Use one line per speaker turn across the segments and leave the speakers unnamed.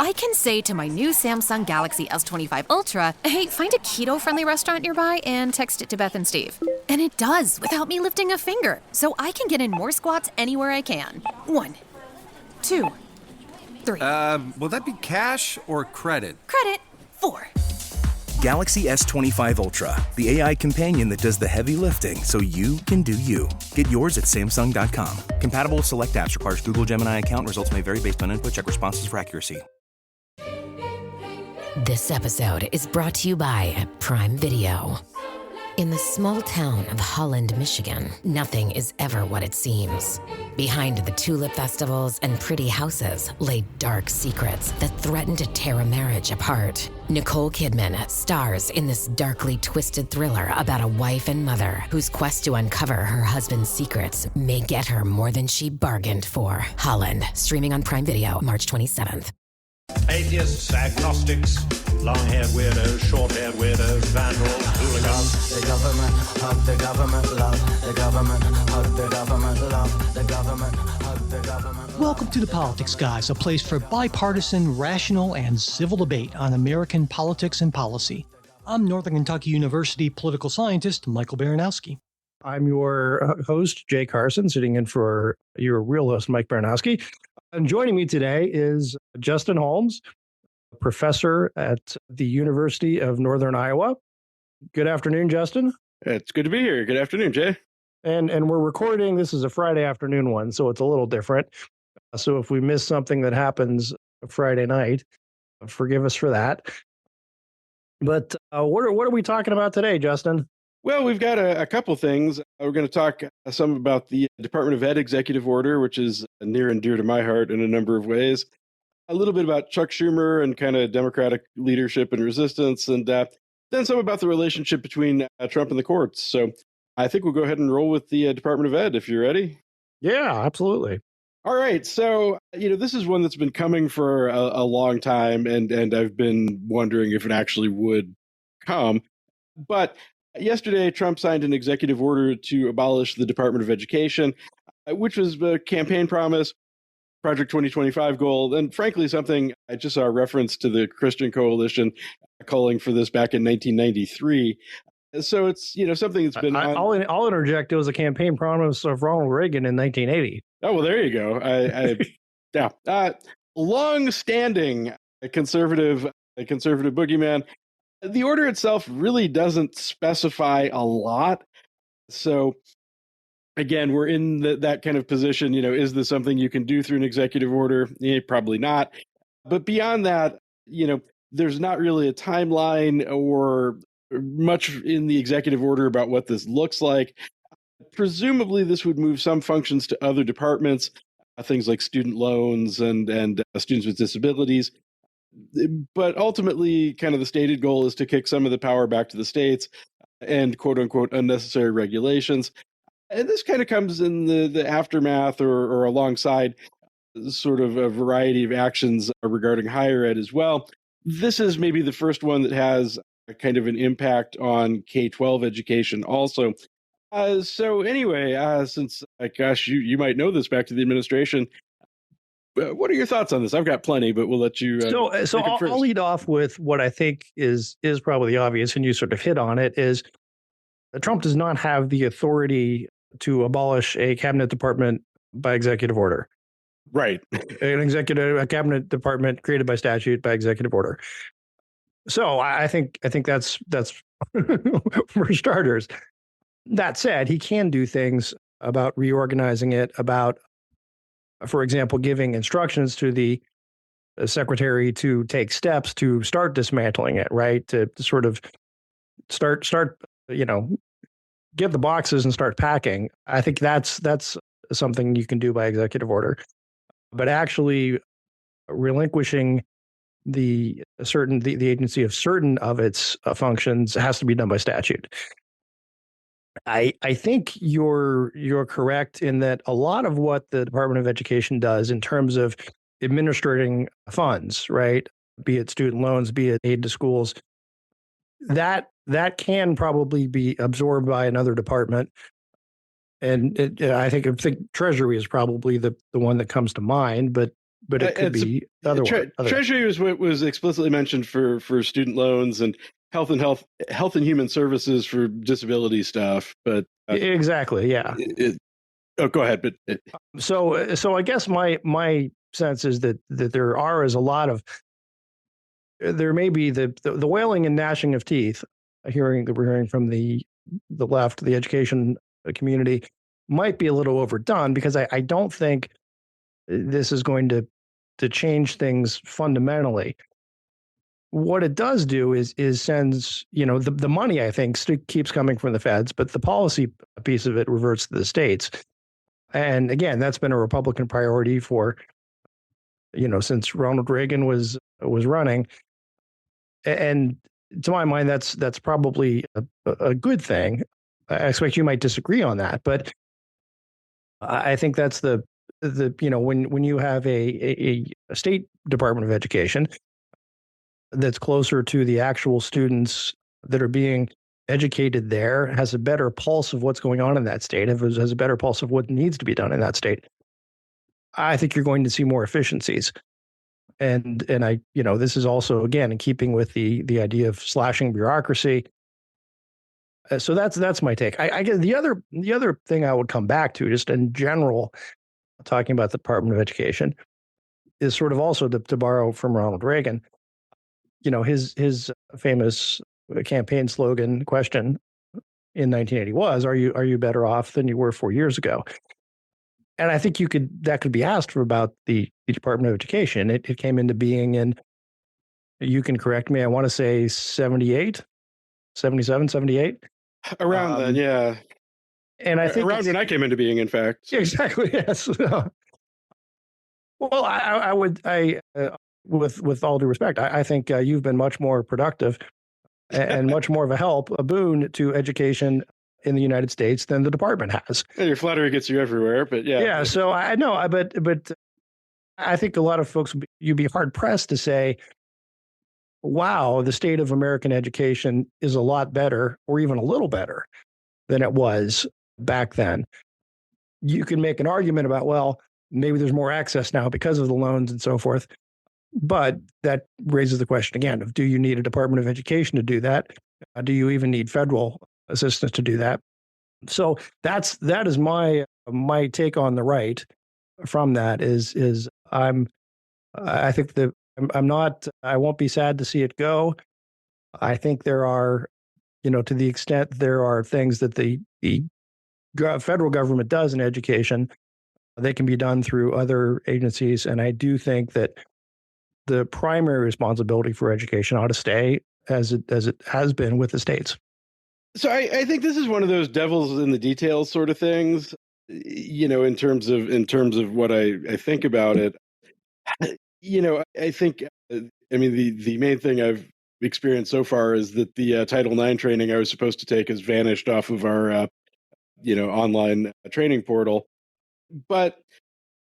I can say to my new Samsung Galaxy S25 Ultra, hey, find a keto-friendly restaurant nearby and text it to Beth and Steve. And it does, without me lifting a finger. So I can get in more squats anywhere I can. 1, 2, 3.
Will that be cash or credit?
Credit. 4.
Galaxy S25 Ultra, the AI companion that does the heavy lifting so you can do you. Get yours at Samsung.com. Compatible with select apps. Requires Google Gemini account. Results may vary based on input. Check responses for accuracy.
This episode is brought to you by Prime Video. In the small town of Holland, Michigan, nothing is ever what it seems. Behind the tulip festivals and pretty houses lay dark secrets that threaten to tear a marriage apart. Nicole Kidman stars in this darkly twisted thriller about a wife and mother whose quest to uncover her husband's secrets may get her more than she bargained for. Holland, streaming on Prime Video March 27th.
Atheists, agnostics, long-haired weirdos, short-haired weirdos, vandals, hooligans.
The government, hug the government, love the government, hug the government, love the government, hug the government.
Welcome to The Politics Guys, a place for bipartisan, rational, and civil debate on American politics and policy. I'm Northern Kentucky University political scientist Michael Baranowski.
I'm your host, Jay Carson, sitting in for your real host, Mike Baranowski. And joining me today is Justin Holmes, professor at the University of Northern Iowa. Good afternoon, Justin.
It's good to be here. Good afternoon, Jay.
And we're recording, this is a Friday afternoon one, so it's a little different. So if we miss something that happens Friday night, forgive us for that. But what are we talking about today, Justin?
Well, we've got a couple things. We're going to talk some about the Department of Ed executive order, which is near and dear to my heart in a number of ways. A little bit about Chuck Schumer and kind of Democratic leadership and resistance, and then some about the relationship between Trump and the courts. So I think we'll go ahead and roll with the Department of Ed if you're ready.
Yeah, absolutely.
All right. So, this is one that's been coming for a long time, and I've been wondering if it actually would come. But yesterday, Trump signed an executive order to abolish the Department of Education, which was a campaign promise, Project 2025 goal, and frankly, something I just saw a reference to the Christian Coalition calling for this back in 1993. So it's, something that's been...
I'll interject. It was a campaign promise of Ronald Reagan in 1980.
Oh, well, there you go. Yeah. Long-standing conservative boogeyman. The order itself really doesn't specify a lot. So, again, we're in that kind of position. Is this something you can do through an executive order? Probably not. But beyond that, there's not really a timeline or much in the executive order about what this looks like. Presumably, this would move some functions to other departments, things like student loans and students with disabilities. But ultimately, kind of the stated goal is to kick some of the power back to the states and quote unquote unnecessary regulations. And this kind of comes in the aftermath or alongside sort of a variety of actions regarding higher ed as well. This is maybe the first one that has a kind of an impact on K-12 education also. So anyway, since, gosh, you might know this back to the administration, what are your thoughts on this? I've got plenty, but we'll let you.
So I'll lead off with what I think is probably obvious, and you sort of hit on it, is that Trump does not have the authority to abolish a cabinet department by executive order.
Right.
A cabinet department created by statute by executive order. So I think that's for starters. That said, he can do things about reorganizing it, about, for example, giving instructions to the secretary to take steps to start dismantling it, right? To sort of start, get the boxes and start packing. I think that's something you can do by executive order. But actually relinquishing the agency of certain of its functions has to be done by statute. I think you're correct in that a lot of what the Department of Education does in terms of administering funds, right, be it student loans, be it aid to schools, that can probably be absorbed by another department. And I think Treasury is probably the one that comes to mind, but but it could be other.
Treasury was explicitly mentioned for student loans and health and human services for disability stuff. But
exactly, yeah.
Go ahead. But
so I guess my sense is that there is a lot of, there may be the wailing and gnashing of teeth. We're hearing from the left, the education community, might be a little overdone, because I don't think this is going to change things fundamentally. What it does do is sends, the money, I think, keeps coming from the feds, but the policy piece of it reverts to the states. And again, that's been a Republican priority for, since Ronald Reagan was running. And to my mind, that's probably a good thing. I expect you might disagree on that, but I think that's the when you have a state Department of Education that's closer to the actual students that are being educated there, has a better pulse of what's going on in that state, has a better pulse of what needs to be done in that state, I think you're going to see more efficiencies. And I, this is also, again, in keeping with the idea of slashing bureaucracy. So that's my take. I guess the other thing I would come back to, just in general, talking about the Department of Education, is sort of also to borrow from Ronald Reagan. His famous campaign slogan question in 1980 was, "Are you better off than you were 4 years ago?" And I think that could be asked for about the Department of Education. It came into being in, you can correct me, I want to say 78, 77, 78.
Around then, yeah.
And I think
around when I came into being, in fact.
Exactly, yes. Well, I would, with all due respect, I think you've been much more productive and much more of a boon to education in the United States than the department has.
Your flattery gets you everywhere, but yeah.
Yeah, so I know, but I think a lot of folks, you'd be hard pressed to say, wow, the state of American education is a lot better, or even a little better than it was back then. You can make an argument about, well, maybe there's more access now because of the loans and so forth. But that raises the question again of, do you need a Department of Education to do that? Do you even need federal assistance to do that? So that is my take on the right from that is I think that I won't be sad to see it go. I think there are, to the extent there are things that the federal government does in education, they can be done through other agencies. And I do think that the primary responsibility for education ought to stay as it has been with the states.
So I think this is one of those devils in the details sort of things, in terms of what I think about it. I think, the main thing I've experienced so far is that the Title IX training I was supposed to take has vanished off of our, online training portal. But,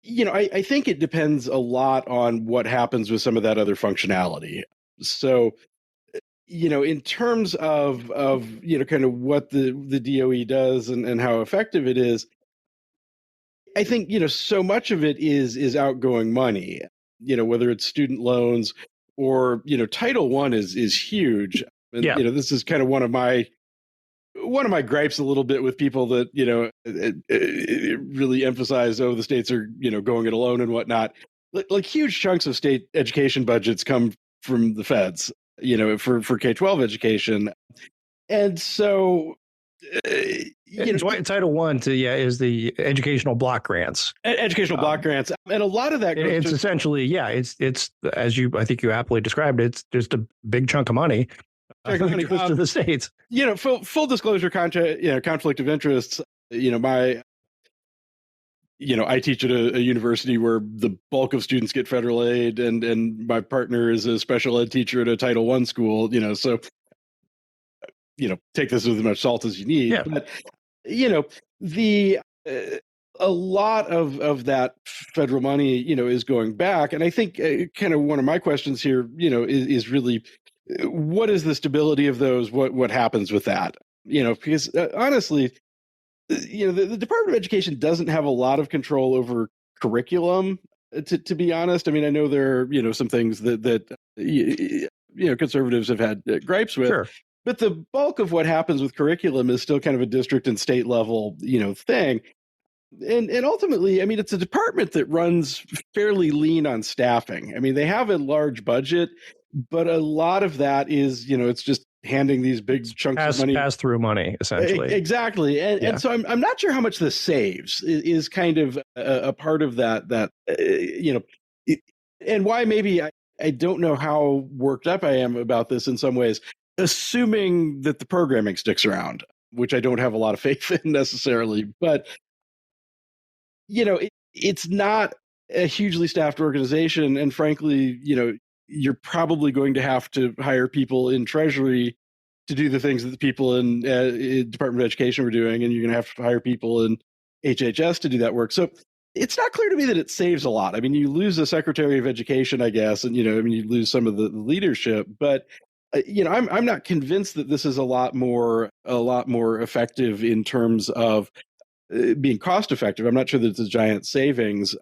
I think it depends a lot on what happens with some of that other functionality. So, in terms of kind of what the DOE does and how effective it is, I think, so much of it is outgoing money, whether it's student loans or, Title I is huge. And, this is kind of one of my gripes a little bit with people that, it really emphasize, the states are, going it alone and whatnot. Like huge chunks of state education budgets come from the feds, for K-12 education. And so,
Title I is the educational block grants.
Educational block grants. And a lot of that goes
it's essentially, it's as I think you aptly described it, it's just a big chunk of money. Goes to the states.
Full disclosure, conflict of interests. I teach at a university where the bulk of students get federal aid, and my partner is a special ed teacher at a Title I school. So take this with as much salt as you need.
Yeah.
But a lot of that federal money, is going back, and I think kind of one of my questions here, is really, what is the stability of those? What happens with that? Because honestly, the Department of Education doesn't have a lot of control over curriculum. To be honest, I mean, I know there are, some things that conservatives have had gripes with.
Sure.
But the bulk of what happens with curriculum is still kind of a district and state level, thing. And ultimately, I mean, it's a department that runs fairly lean on staffing. I mean, they have a large budget, but a lot of that is, it's just handing these big chunks of money.
Pass through money, essentially.
Exactly. And so I'm not sure how much this saves is kind of a part of that and why maybe I don't know how worked up I am about this in some ways, assuming that the programming sticks around, which I don't have a lot of faith in necessarily. But it's not a hugely staffed organization. And frankly, you're probably going to have to hire people in Treasury to do the things that the people in Department of Education were doing. And you're going to have to hire people in HHS to do that work. So it's not clear to me that it saves a lot. I mean, you lose the Secretary of Education, I guess, and, you lose some of the leadership. But, I'm not convinced that this is a lot more effective in terms of being cost effective. I'm not sure that it's a giant savings.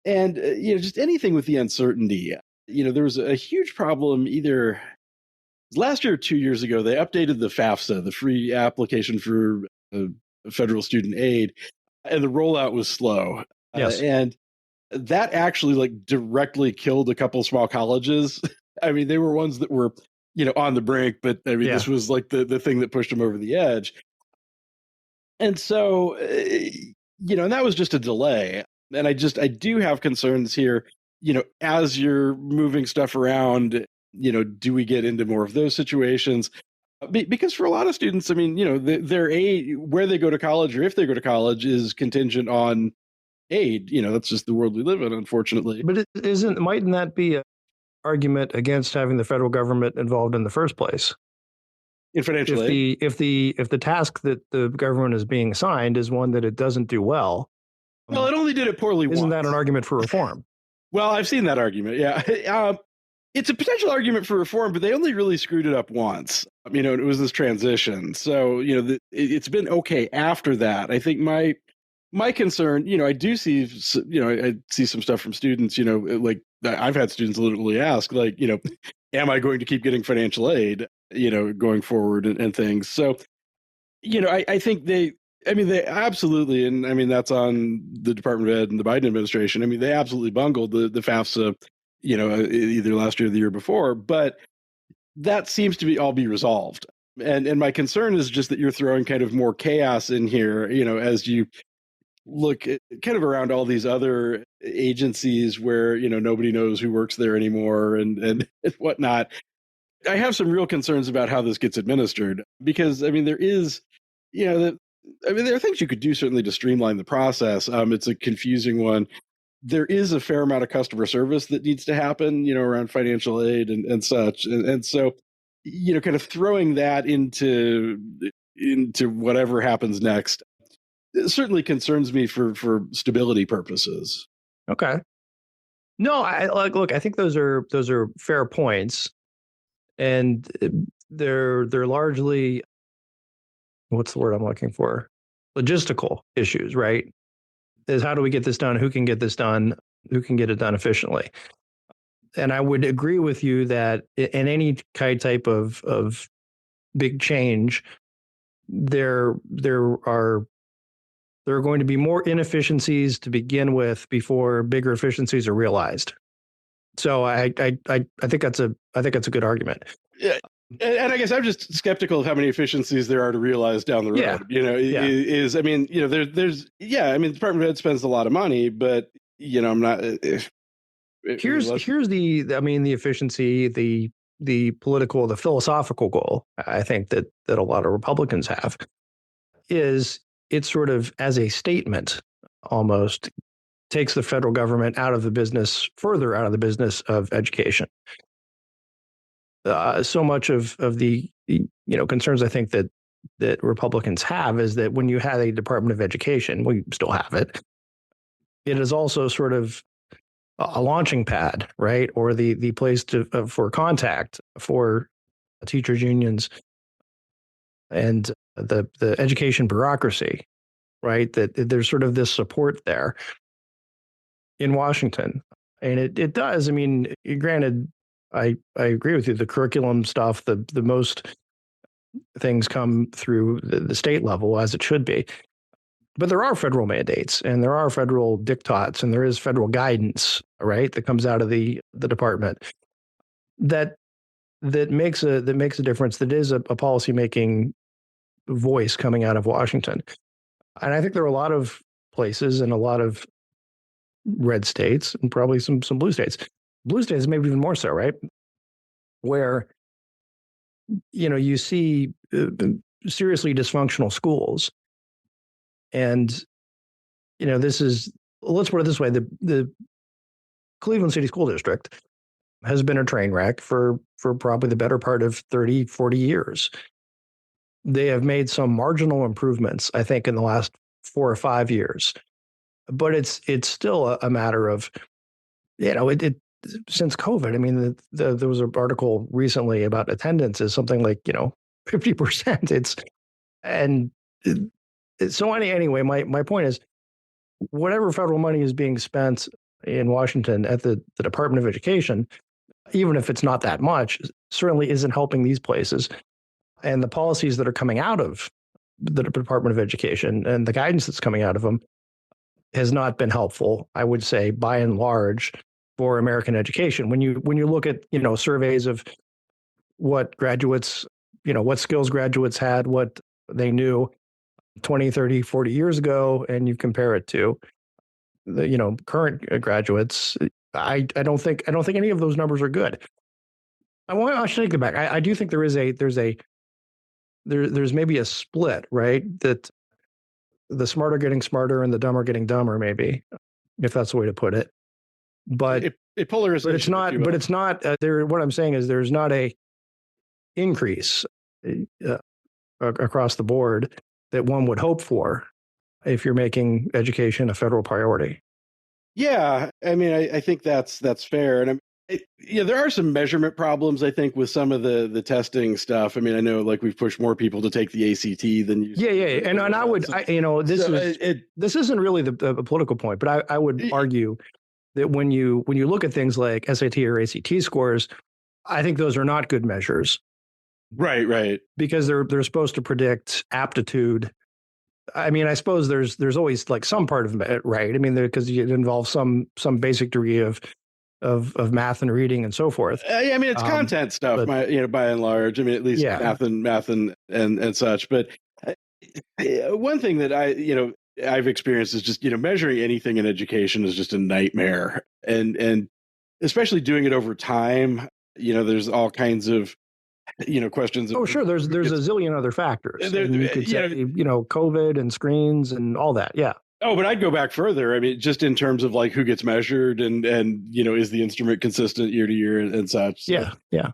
And, just anything with the uncertainty. There was a huge problem either last year or 2 years ago. They updated the FAFSA, the free application for federal student aid, and the rollout was slow.
Yes.
And that actually directly killed a couple small colleges. I mean, they were ones that were, on the brink, but I mean, this was the thing that pushed them over the edge. And so, and that was just a delay. And I do have concerns here, as you're moving stuff around, do we get into more of those situations? Because for a lot of students, I mean, their aid, where they go to college or if they go to college is contingent on aid. That's just the world we live in, unfortunately.
But mightn't that be an argument against having the federal government involved in the first place?
In financial aid?
If the task that the government is being assigned is one that it doesn't do well.
Well, it only did it poorly once.
Isn't that an argument for reform?
Well, I've seen that argument. Yeah. It's a potential argument for reform, but they only really screwed it up once. It was this transition. So, it's been okay after that. I think my concern, I do see, I see some stuff from students, I've had students literally ask, am I going to keep getting financial aid, going forward and things. So, I think they absolutely, and I mean, that's on the Department of Ed and the Biden administration. I mean, they absolutely bungled the FAFSA, either last year or the year before, but that seems to be resolved. And my concern is just that you're throwing kind of more chaos in here, as you look at, kind of around all these other agencies where, nobody knows who works there anymore and whatnot. I have some real concerns about how this gets administered because, I mean, there is, there are things you could do certainly to streamline the process. It's a confusing one. There is a fair amount of customer service that needs to happen, around financial aid and such. And so, kind of throwing that into whatever happens next, it certainly concerns me for stability purposes.
Okay. No, look, I think those are fair points. And they're largely, what's the word I'm looking for? Logistical issues, right? Is how do we get this done? Who can get this done? Who can get it done efficiently? And I would agree with you that in any type of big change, there are going to be more inefficiencies to begin with before bigger efficiencies are realized. So I think that's a good argument.
Yeah. And I guess I'm just skeptical of how many efficiencies there are to realize down the road. There's the Department of Ed spends a lot of money, but I'm not.
Here's the efficiency, the political, the philosophical goal. I think that a lot of Republicans have is it's sort of as a statement almost takes the federal government further out of the business of education. So much of the concerns I think that Republicans have is that when you have a Department of Education, we still have it. It is also sort of a launching pad, right, or the place for contact for teachers unions and the education bureaucracy, right? That there's sort of this support there. in Washington. And it does. I mean, granted, I agree with you. The curriculum stuff, the most things come through the state level, as it should be. But there are federal mandates and there are federal diktats and there is federal guidance, right, that comes out of the department that makes a difference. That is a policymaking voice coming out of Washington. And I think there are a lot of places and a lot of red states and probably some blue states. Blue states maybe even more so, right? Where you see seriously dysfunctional schools. And this is, let's put it this way, the Cleveland City School District has been a train wreck for probably the better part of 30, 40 years. They have made some marginal improvements, I think, in the last 4 or 5 years. But it's still a matter of, since COVID. I mean, there was an article recently about attendance is something like 50%. So anyway, my point is, whatever federal money is being spent in Washington at the Department of Education, even if it's not that much, certainly isn't helping these places. And the policies that are coming out of the Department of Education and the guidance that's coming out of them has not been helpful, I would say, by and large, for American education. When you look at surveys of what graduates, what skills graduates had, what they knew 20, 30, 40 years ago, and you compare it to the current graduates, I don't think any of those numbers are good. I should take it back. I do think there's maybe a split, right? That the smart are getting smarter and the dumb are getting dumber, maybe, if that's the way to put it. But
a polarization.
But it's not. There. What I'm saying is there's not a increase across the board that one would hope for if you're making education a federal priority.
Yeah, I mean, I think that's fair, and there are some measurement problems, I think, with some of the testing stuff. I mean, I know like we've pushed more people to take the ACT than you.
Yeah, and I would, this isn't really the political point, but I would argue that when you look at things like SAT or ACT scores, I think those are not good measures.
Right.
Because they're supposed to predict aptitude. I mean, I suppose there's always like some part of it, right? I mean, because it involves some basic degree of math and reading and so forth.
I mean, it's content stuff, by and large. I mean, at least math and such. But one thing that I've experienced is just measuring anything in education is just a nightmare, and especially doing it over time. There's all kinds of questions.
Oh, sure. There's a zillion other factors. You could say, COVID and screens and all that. Yeah.
Oh, but I'd go back further. I mean, just in terms of like who gets measured and is the instrument consistent year to year and such. So,
yeah.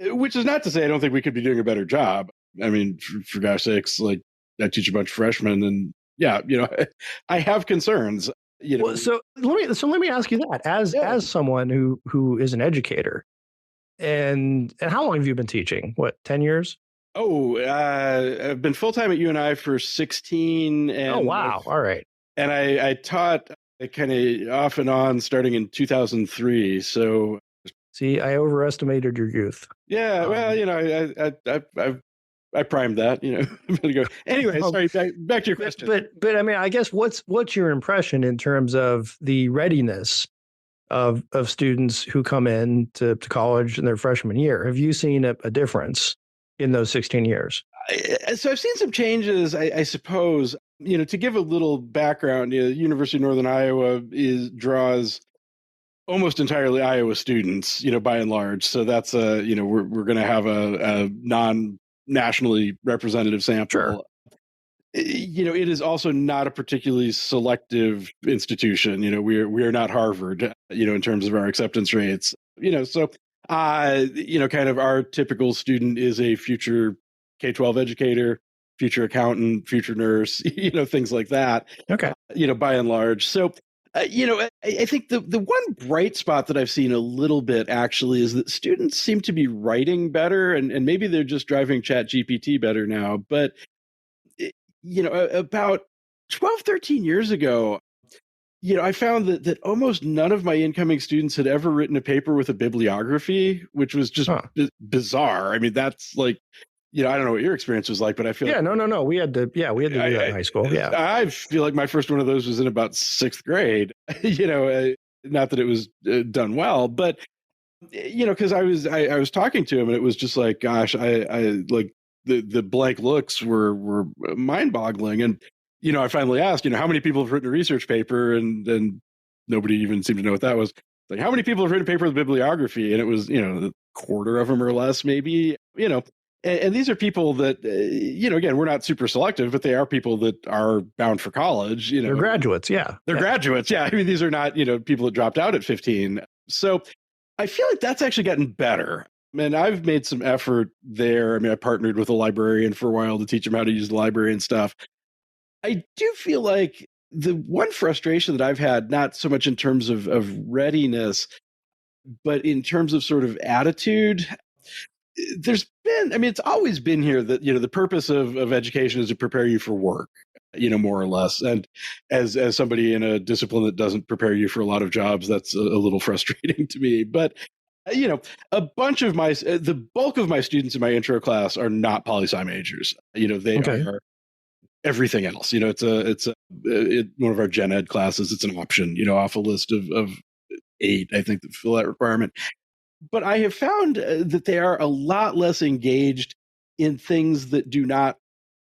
Which is not to say I don't think we could be doing a better job. I mean, for gosh sakes, like I teach a bunch of freshmen, and I have concerns.
Well, so let me ask you that as someone who is an educator. And how long have you been teaching? What, 10 years?
Oh, I've been full-time at UNI for 16. And
oh, wow. All right.
And I taught kind of off and on starting in 2003. So,
see, I overestimated your youth.
Yeah, well, I primed that. Anyway, sorry. Back to your question.
But I mean, I guess what's your impression in terms of the readiness of students who come in to college in their freshman year? Have you seen a difference in those 16 years?
So I've seen some changes, I suppose. To give a little background, University of Northern Iowa draws almost entirely Iowa students, by and large. So that's we're going to have a non-nationally representative sample.
Sure.
It is also not a particularly selective institution. We are not Harvard, in terms of our acceptance rates. So kind of our typical student is a future K-12 educator, future accountant, future nurse, things like that.
Okay.
By and large. So, I think the one bright spot that I've seen a little bit actually is that students seem to be writing better, and maybe they're just driving ChatGPT better now. But about 12, 13 years ago, I found that almost none of my incoming students had ever written a paper with a bibliography, which was just bizarre. I mean, that's like, I don't know what your experience was like, but I feel
no. We had to do that in high school. Yeah.
I feel like my first one of those was in about 6th grade, not that it was done well, but, because I was talking to him and it was just like, gosh, I like the blank looks were mind boggling. And, I finally asked, how many people have written a research paper, and nobody even seemed to know what that was. Like, how many people have written a paper with bibliography? And it was, a quarter of them or less, maybe, and these are people that, again, we're not super selective, but they are people that are bound for college.
They're graduates. Yeah.
They're graduates. Yeah. I mean, these are not, people that dropped out at 15. So I feel like that's actually gotten better. And I've made some effort there. I mean, I partnered with a librarian for a while to teach them how to use the library and stuff. I do feel like the one frustration that I've had, not so much in terms of readiness, but in terms of sort of attitude, there's been, it's always been here that, the purpose of education is to prepare you for work, more or less. And as somebody in a discipline that doesn't prepare you for a lot of jobs, that's a little frustrating to me. But, a bunch of the bulk of my students in my intro class are not poli-sci majors. They are everything else. It's one of our gen ed classes. It's an option, off a list of 8, I think, that fill that requirement. But I have found that they are a lot less engaged in things that do not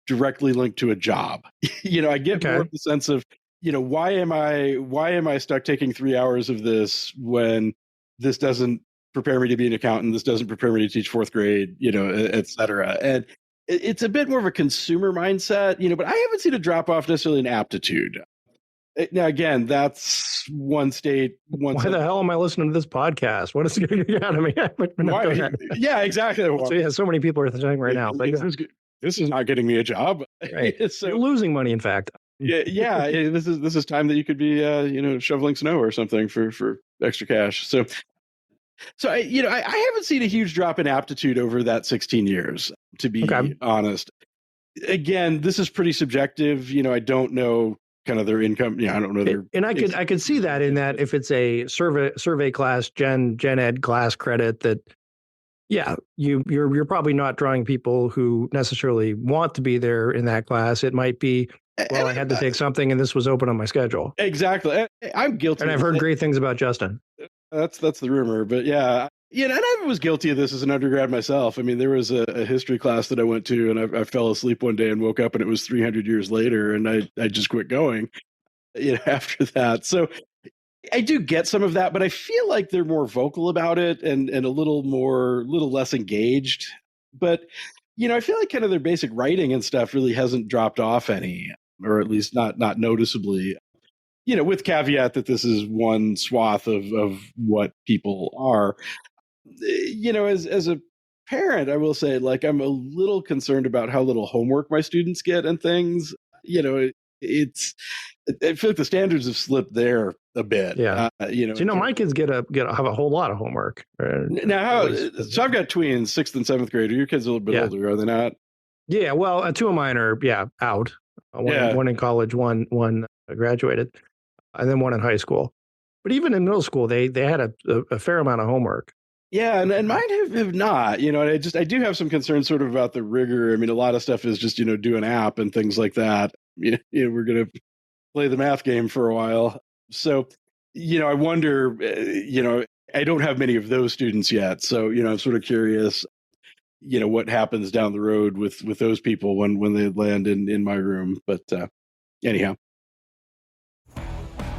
directly link to a job. I get more of the sense of, why am I stuck taking 3 hours of this when this doesn't prepare me to be an accountant, this doesn't prepare me to teach 4th grade, et cetera. And it's a bit more of a consumer mindset, but I haven't seen a drop off necessarily in aptitude. Now, again, that's one state. Why
the hell am I listening to this podcast? What is it going to get out of me?
Yeah, exactly.
So many people are saying right now.
This is not getting me a job.
Right. So, you're losing money, in fact.
Yeah. This is time that you could be, shoveling snow or something for extra cash. So I haven't seen a huge drop in aptitude over that 16 years, to be honest. Again, this is pretty subjective. I don't know kind of their income. I don't know their.
And I could see that in that if it's a survey class, gen ed class credit, that you're probably not drawing people who necessarily want to be there in that class. It might be, well, I had to take something and this was open on my schedule.
Exactly. I'm guilty.
And I've heard great things about Justin.
That's the rumor, but yeah. And I was guilty of this as an undergrad myself. I mean, there was a history class that I went to, and I fell asleep one day and woke up, and it was 300 years later, and I just quit going. After that. So I do get some of that, but I feel like they're more vocal about it and a little less engaged. But I feel like kind of their basic writing and stuff really hasn't dropped off any, or at least not noticeably. With caveat that this is one swath of what people are. As a parent, I will say, like, I'm a little concerned about how little homework my students get and things. I feel like the standards have slipped there a bit.
Yeah. My kids have a whole lot of homework.
Now, so I've got tweens, 6th and 7th grade. Are your kids a little bit older? Are they not?
Yeah. Well, 2 of mine are out. One in college, one graduated, and then one in high school. But even in middle school, they had a fair amount of homework.
Yeah, and mine have not. I do have some concerns sort of about the rigor. I mean, a lot of stuff is just do an app and things like that. We're going to play the math game for a while. So, I wonder. I don't have many of those students yet. So, I'm sort of curious. What happens down the road with those people when they land in my room. But anyhow.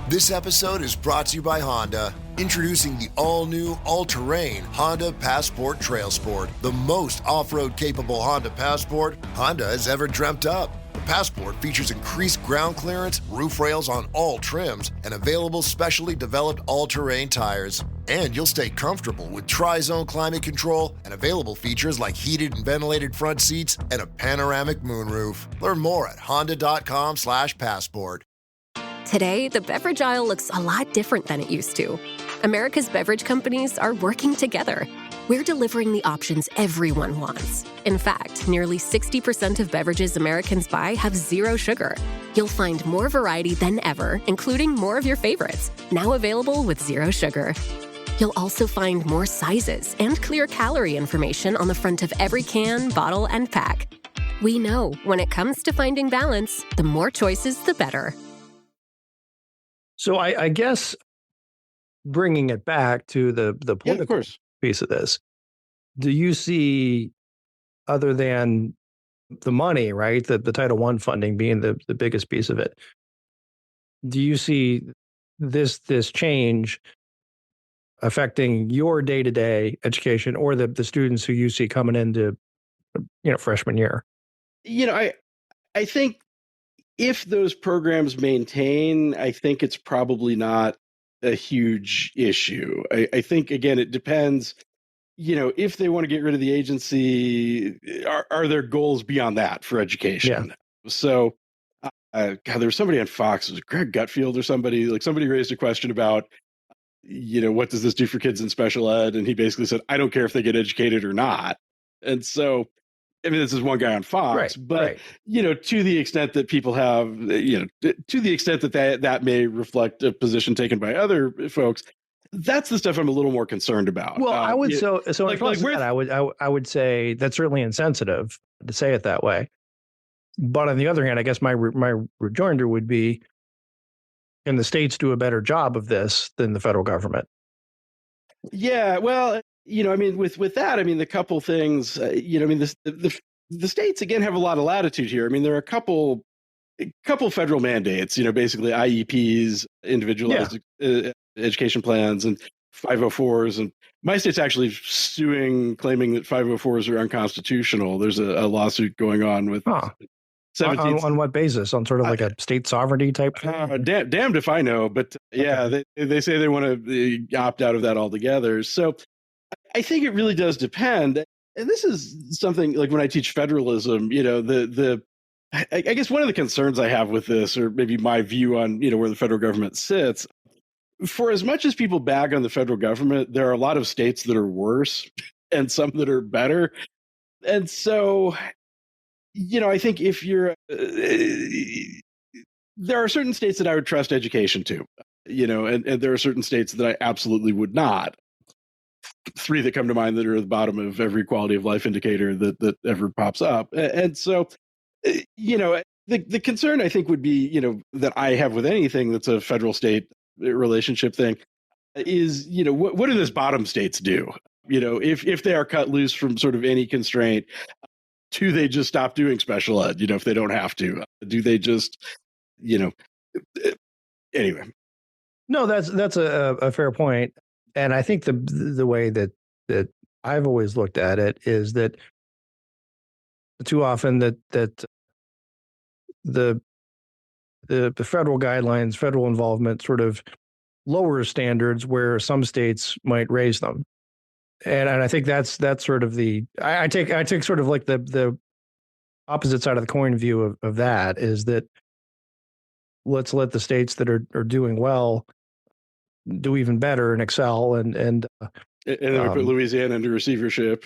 This episode is brought to you by Honda. Introducing the all-new, all-terrain Honda Passport Trail Sport, the most off-road capable Honda Passport Honda has ever dreamt up. The Passport features increased ground clearance, roof rails on all trims, and available specially developed all-terrain tires. And you'll stay comfortable with tri-zone climate control and available features like heated and ventilated front seats and a panoramic moonroof. Learn more at honda.com/passport.
Today, the beverage aisle looks a lot different than it used to. America's beverage companies are working together. We're delivering the options everyone wants. In fact, nearly 60% of beverages Americans buy have zero sugar. You'll find more variety than ever, including more of your favorites, now available with zero sugar. You'll also find more sizes and clear calorie information on the front of every can, bottle, and pack. We know when it comes to finding balance, the more choices, the better.
So I guess bringing it back to the political piece of this, do you see, other than the money, right, the Title I funding being the biggest piece of it, do you see this change affecting your day-to-day education or the students who you see coming into freshman year?
I think if those programs maintain, I think it's probably not a huge issue. I think, again, it depends, if they want to get rid of the agency, are there goals beyond that for education? Yeah. So, God, there was somebody on Fox, it was Greg Gutfield or somebody raised a question about, what does this do for kids in special ed? And he basically said, I don't care if they get educated or not. And so, I mean, this is one guy on Fox, but to the extent that people have, to the extent that may reflect a position taken by other folks, that's the stuff I'm a little more concerned about.
Well, I would I would say that's certainly insensitive to say it that way. But on the other hand, I guess my rejoinder would be, can the states do a better job of this than the federal government?
Yeah, well, I mean, with that, I mean, the couple things, the states, again, have a lot of latitude here. I mean, there are a couple federal mandates, basically IEPs, individualized education plans, and 504s. And my state's actually suing, claiming that 504s are unconstitutional. There's a lawsuit going on with 17.
On what basis? On sort of like a state sovereignty type thing?
Damned if I know, but yeah, they say they want to opt out of that altogether. So I think it really does depend. And this is something like when I teach federalism, I guess one of the concerns I have with this, or maybe my view on, where the federal government sits, for as much as people bag on the federal government, there are a lot of states that are worse and some that are better. And so, I think if you're, there are certain states that I would trust education to, and there are certain states that I absolutely would not. 3 that come to mind that are at the bottom of every quality of life indicator that ever pops up. And so, the concern I think would be, that I have with anything that's a federal state relationship thing is, what do those bottom states do? If they are cut loose from sort of any constraint, do they just stop doing special ed? If they don't have to, do they just, anyway.
No, that's a fair point. And I think the way that I've always looked at it is that too often that the federal guidelines, federal involvement sort of lowers standards where some states might raise them. And I think that's sort of I take sort of like the opposite side of the coin view of that, is that let's let the states that are doing well do even better and excel and then we
put Louisiana into receivership.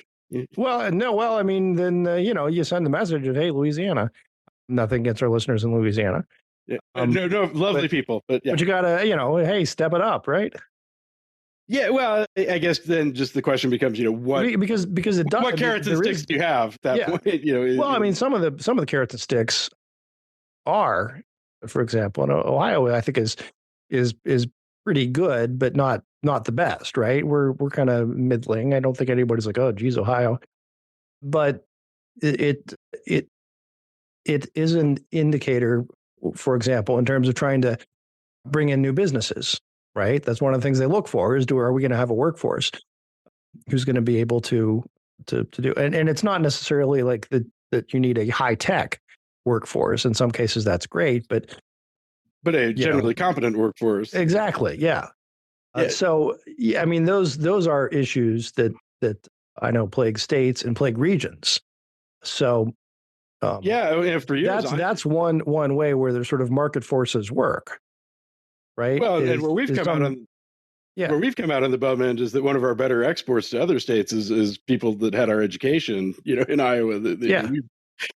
Well, I mean, then you send the message of, hey, Louisiana, nothing against our listeners in Louisiana.
Yeah. No, lovely people, but yeah.
But you gotta, hey, step it up, right?
Yeah, well, I guess then just the question becomes, what
because it does.
What carrots and sticks do you have at that point?
Well, I mean, some of the carrots and sticks are, for example, in Ohio, I think is pretty good, but not the best, right? We're kind of middling. I don't think anybody's like, oh, geez, Ohio, but it is an indicator, for example, in terms of trying to bring in new businesses, right? That's one of the things they look for is are we going to have a workforce who's going to be able to do, and it's not necessarily like that you need a high tech workforce. In some cases, that's great, but
a generally competent workforce.
Exactly. Yeah. So, I mean, those are issues that I know plague states and plague regions. So,
and for years,
that's one way where there's sort of market forces work, right?
Well, and where we've come out on,
Yeah.
Where we've come out on the bum end is that one of our better exports to other states is people that had our education, in Iowa.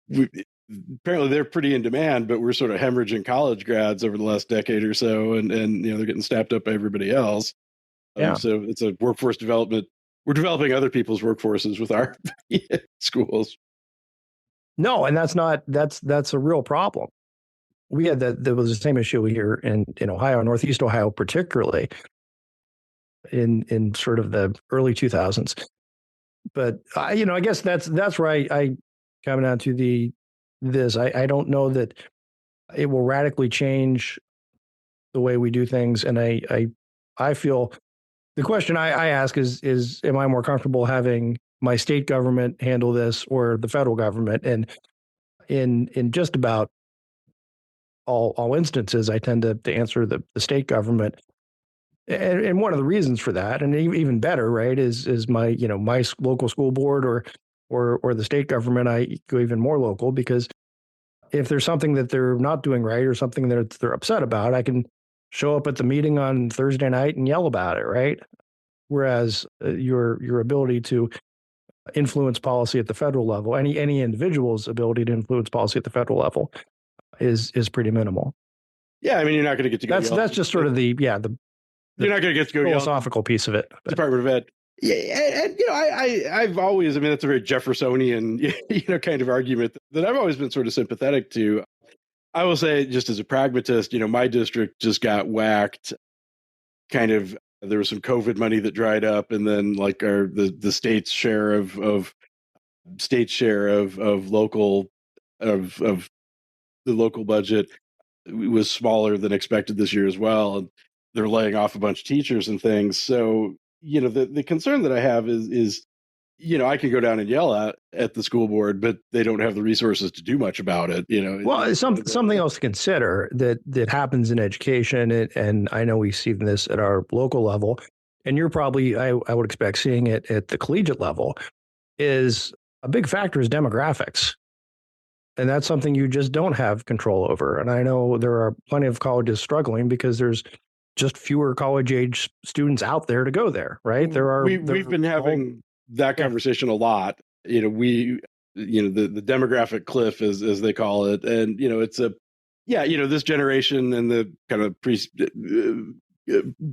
We, apparently they're pretty in demand, but we're sort of hemorrhaging college grads over the last decade or so. And they're getting snapped up by everybody else.
Yeah.
So it's a workforce development. We're developing other people's workforces with our schools.
No, and that's a real problem. We had there was the same issue here in Ohio, Northeast Ohio, particularly in sort of the early 2000s. But I guess that's where I come down to this. I don't know that it will radically change the way we do things, and I feel the question I ask is am I more comfortable having my state government handle this or the federal government? And in just about all instances, I tend to answer the state government. And one of the reasons for that, and even better, right, is my my local school board or the state government. I go even more local because if there's something that they're not doing right or something that they're upset about, I can show up at the meeting on Thursday night and yell about it, right? Whereas your ability to influence policy at the federal level, any individual's ability to influence policy at the federal level, is pretty minimal.
Yeah, I mean, you're not going to get to go.
That's just sort of the you're
not going to get to go
philosophical piece of it.
Department of Ed. Yeah, and I've always, that's a very Jeffersonian, kind of argument that I've always been sort of sympathetic to. I will say, just as a pragmatist, my district just got whacked. Kind of, there was some COVID money that dried up, and then like the state's share of local of the local budget was smaller than expected this year as well, and they're laying off a bunch of teachers and things. So the concern that I have is I can go down and yell at the school board, but they don't have the resources to do much about it.
Well, something else to consider that happens in education, and I know we see this at our local level, and you're probably I would expect seeing it at the collegiate level. Is a big factor is demographics. And that's something you just don't have control over. And I know there are plenty of colleges struggling because there's just fewer college age students out there to go there, right?
We've been having that conversation a lot. The demographic cliff as they call it. And, it's this generation and the kind of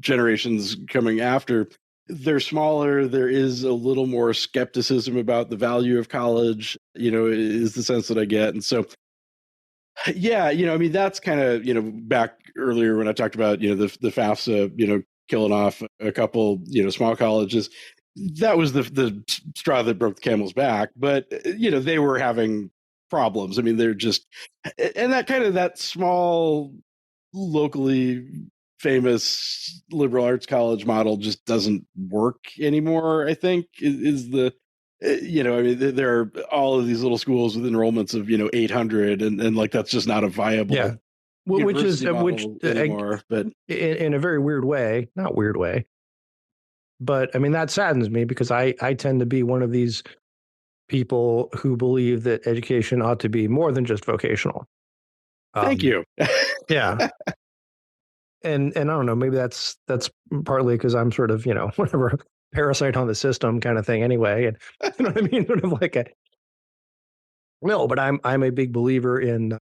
generations coming after, they're smaller. There is a little more skepticism about the value of college, is the sense that I get. And so, that's kind of, back earlier when I talked about, the FAFSA, killing off a couple, small colleges, that was the straw that broke the camel's back. But, they were having problems. I mean, they're just, and that small, locally famous liberal arts college model just doesn't work anymore, I think, is the there are all of these little schools with enrollments of 800 and like that's just not a viable anymore. But
in a very weird way, not weird way, but I mean that saddens me because I tend to be one of these people who believe that education ought to be more than just vocational.
Thank you.
Yeah. And I don't know, maybe that's partly because I'm sort of, whatever, parasite on the system kind of thing anyway. And you know what I mean? Sort of like but I'm a big believer in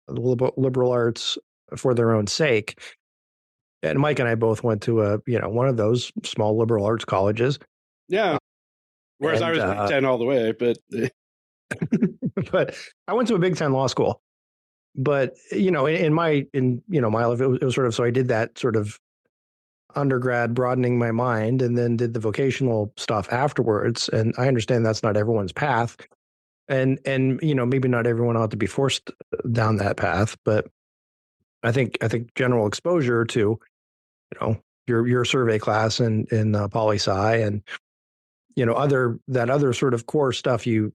liberal arts for their own sake. And Mike and I both went to one of those small liberal arts colleges.
Yeah. Whereas I was Big Ten all the way, but
but I went to a Big Ten law school. But, in my life, it was sort of, so I did that sort of undergrad broadening my mind and then did the vocational stuff afterwards. And I understand that's not everyone's path. And maybe not everyone ought to be forced down that path. But I think general exposure to, your survey class in poli-sci and, other sort of core stuff you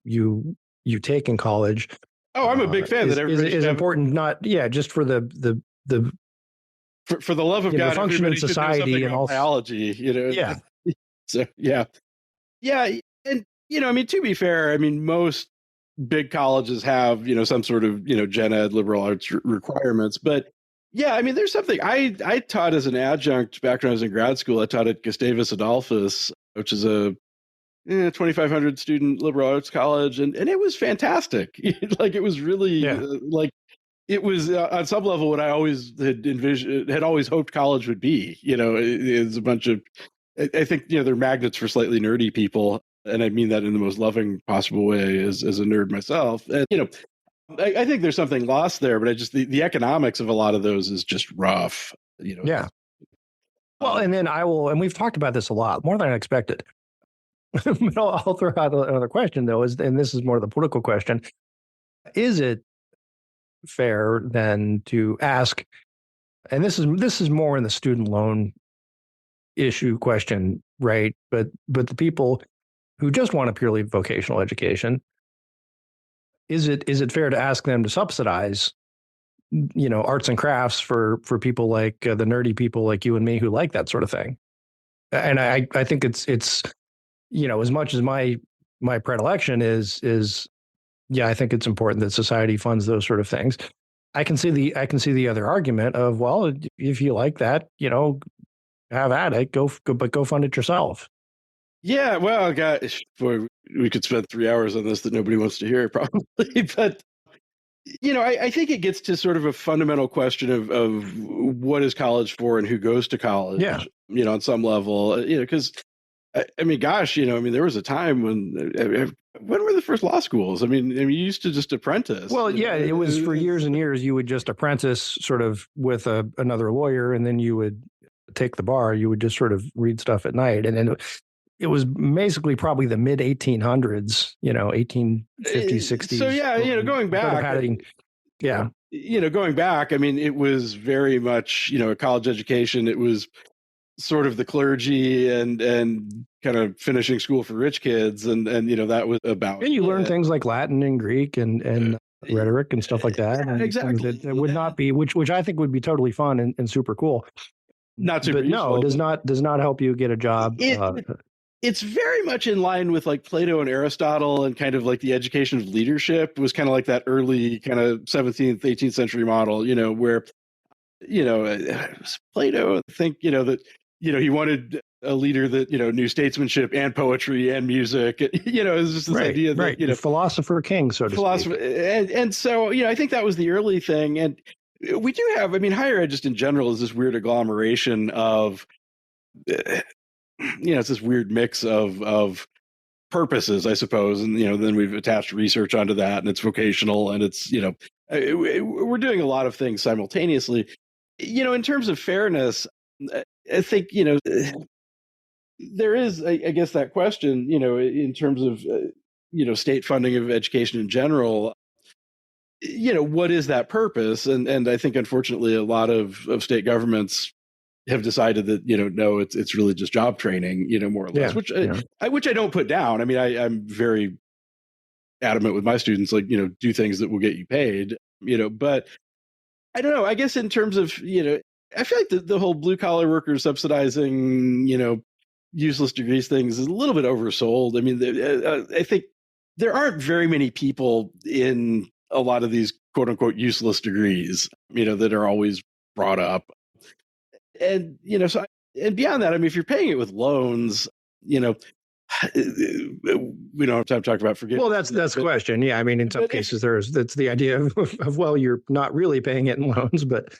take in college.
Oh, I'm a big fan that everybody
is important. Not just for the
for the love of God,
function in society and also
biology.
Yeah.
So yeah. And to be fair, most big colleges have some sort of gen ed liberal arts requirements, but Yeah, I mean, there's something I taught as an adjunct back when I was in grad school. I taught at Gustavus Adolphus, which is a 2,500 student liberal arts college, and it was fantastic. Like it was really like it was on some level what I always had always hoped college would be. It's a bunch of I think they're magnets for slightly nerdy people, and I mean that in the most loving possible way as a nerd myself. And, I think there's something lost there, but I just the economics of a lot of those is just rough.
Yeah. Well, and then and we've talked about this a lot, more than I expected. But I'll throw out another question though, and this is more the political question: is it fair then to ask? And this is more in the student loan issue question, right? But the people who just want a purely vocational education, is it fair to ask them to subsidize, arts and crafts for people like the nerdy people like you and me who like that sort of thing? And I think it's as much as my predilection is I think it's important that society funds those sort of things. I can see the other argument of, well, if you like that, have at it, but go fund it yourself.
Yeah, well, gosh, boy, we could spend 3 hours on this that nobody wants to hear, probably. But I think it gets to sort of a fundamental question of what is college for and who goes to college.
Yeah.
On some level, because I mean, gosh, there was a time when were the first law schools? I mean, you used to just apprentice.
Well, yeah, it was for years and years. You would just apprentice sort of with another lawyer, and then you would take the bar. You would just sort of read stuff at night, and then it was basically probably the mid 1800s, 1850s, 60s.
So yeah, going back, going back, I mean, it was very much, a college education. It was sort of the clergy and kind of finishing school for rich kids, and that was about.
And you learn things like Latin and Greek and rhetoric and stuff like that. And
exactly,
that would not be which I think would be totally fun and super cool.
Not super
but
useful,
no, does not help you get a job.
It's very much in line with like Plato and Aristotle, and kind of like the education of leadership was kind of like that early kind of 17th, 18th century model, where, Plato, I think, that, he wanted a leader that, knew statesmanship and poetry and music. It was just this idea that,
philosopher king, so to speak.
And so, I think that was the early thing. And we do have, higher ed just in general is this weird agglomeration of, it's this weird mix of purposes, I suppose. And, then we've attached research onto that, and it's vocational, and it's, we're doing a lot of things simultaneously. In terms of fairness, I think, there is, I guess, that question, in terms of, state funding of education in general, what is that purpose? And I think, unfortunately, a lot of state governments have decided that, no, it's really just job training, more or less, which I don't put down. I'm very adamant with my students, like, do things that will get you paid, but I don't know, I guess in terms of, I feel like the whole blue collar workers subsidizing, useless degrees things is a little bit oversold. I think there aren't very many people in a lot of these quote unquote useless degrees, that are always brought up. And, and beyond that, if you're paying it with loans, we don't have time to talk about forgiveness.
Well, that's the question. Yeah. In some cases that's the idea of, well, you're not really paying it in loans, but.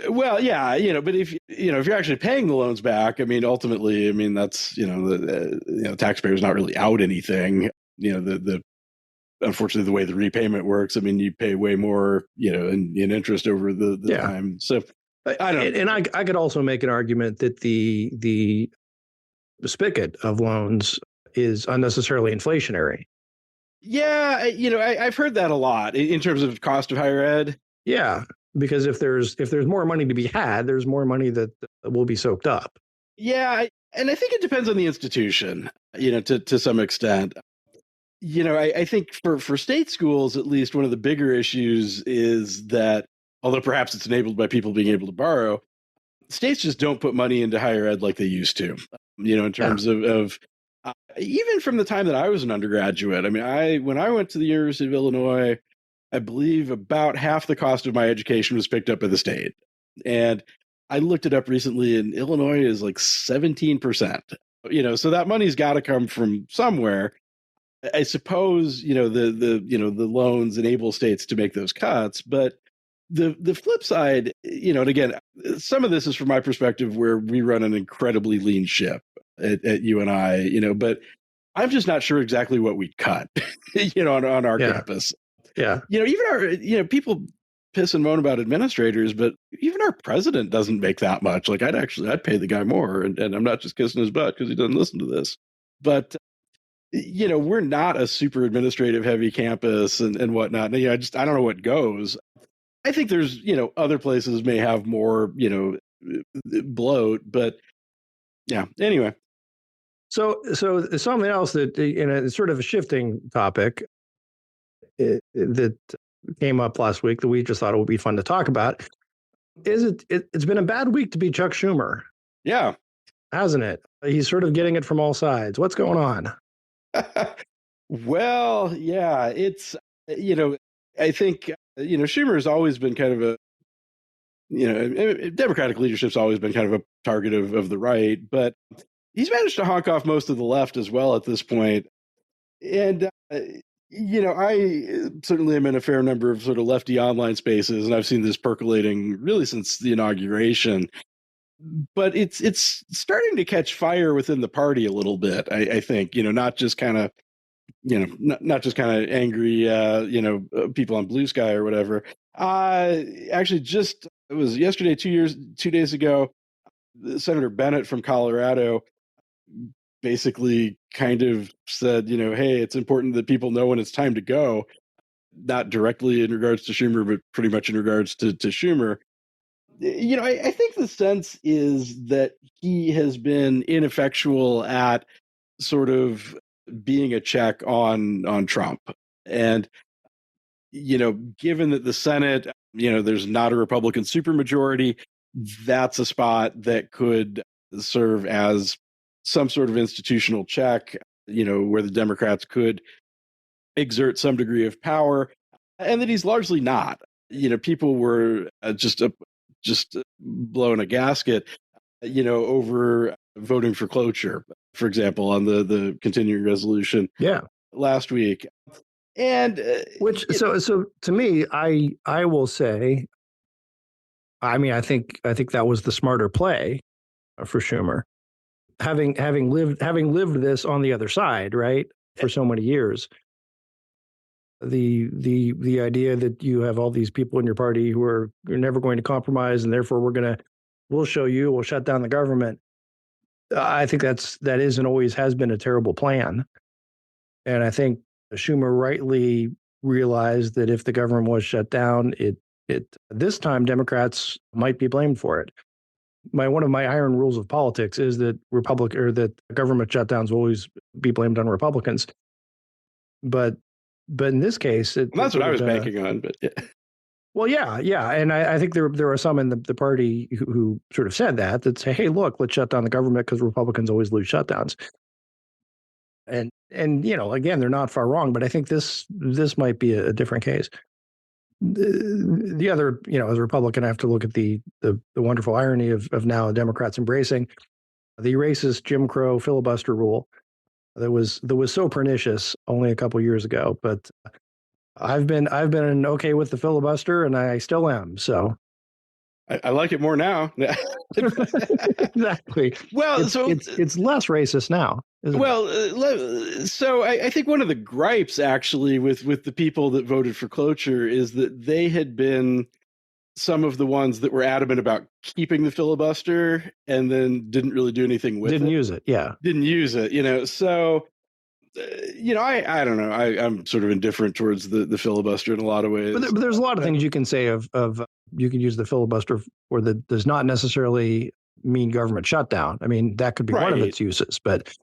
Well, yeah, but if you're actually paying the loans back, ultimately, that's, the taxpayer's not really out anything. Unfortunately, the way the repayment works, you pay way more, in interest over the time. So I don't know.
And I could also make an argument that the spigot of loans is unnecessarily inflationary.
Yeah, I've heard that a lot in terms of cost of higher ed.
Yeah, because if there's more money to be had, there's more money that will be soaked up.
Yeah, and I think it depends on the institution, to some extent. I think for state schools, at least, one of the bigger issues is that, although perhaps it's enabled by people being able to borrow, states just don't put money into higher ed like they used to, in terms of even from the time that I was an undergraduate. When I went to the University of Illinois, I believe about half the cost of my education was picked up by the state. And I looked it up recently, and Illinois is like 17%. So that money's got to come from somewhere. I suppose the loans enable states to make those cuts, but the flip side, and again, some of this is from my perspective where we run an incredibly lean ship at UNI, but I'm just not sure exactly what we'd cut, on our campus.
Yeah.
Even our, people piss and moan about administrators, but even our president doesn't make that much. Like I'd pay the guy more, and I'm not just kissing his butt because he doesn't listen to this, but we're not a super administrative heavy campus and whatnot. And, I don't know what goes. I think there's, other places may have more, bloat, but yeah, anyway.
So something else that, it's sort of a shifting topic that came up last week that we just thought it would be fun to talk about is it's been a bad week to be Chuck Schumer.
Yeah.
Hasn't it? He's sort of getting it from all sides. What's going on?
Well, yeah, it's, I think, Schumer has always been kind of Democratic leadership's always been kind of a target of the right, but he's managed to honk off most of the left as well at this point. And, I certainly am in a fair number of sort of lefty online spaces, and I've seen this percolating really since the inauguration. But it's starting to catch fire within the party a little bit, I think, not just kind of, not just kind of angry, people on Blue Sky or whatever. Actually, it was yesterday, 2 days ago, Senator Bennett from Colorado basically kind of said, hey, it's important that people know when it's time to go, not directly in regards to Schumer, but pretty much in regards to Schumer. I think the sense is that he has been ineffectual at sort of being a check on Trump. And, given that the Senate, there's not a Republican supermajority, that's a spot that could serve as some sort of institutional check, where the Democrats could exert some degree of power, and that he's largely not. People were just blowing a gasket, over voting for cloture, for example, on the continuing resolution.
Yeah.
Last week. And
so to me, I will say, I mean, I think that was the smarter play for Schumer, having lived this on the other side, right, for so many years. The idea that you have all these people in your party who are never going to compromise, and therefore we'll shut down the government. I think that is and always has been a terrible plan. And I think Schumer rightly realized that if the government was shut down, it this time Democrats might be blamed for it. One of my iron rules of politics is that government shutdowns will always be blamed on Republicans. But in this case,
that's what I was banking on. But yeah.
Well, yeah, and I think there are some in the party who sort of said that say, hey, look, let's shut down the government because Republicans always lose shutdowns. And again, they're not far wrong, but I think this might be a different case. The other, as a Republican, I have to look at the wonderful irony of now Democrats embracing the racist Jim Crow filibuster rule that was so pernicious only a couple years ago. But I've been okay with the filibuster, and I still am. So
I like it more now.
Exactly.
Well,
it's less racist now.
So I think one of the gripes actually with the people that voted for cloture is that they had been some of the ones that were adamant about keeping the filibuster and then didn't really do anything with it.
Didn't use it. Yeah.
Didn't use it, so I don't know. I'm sort of indifferent towards the filibuster in a lot of ways.
But there's a lot of things you can say of you can use the filibuster for that does not necessarily mean government shutdown. I mean, that could be one of its uses, but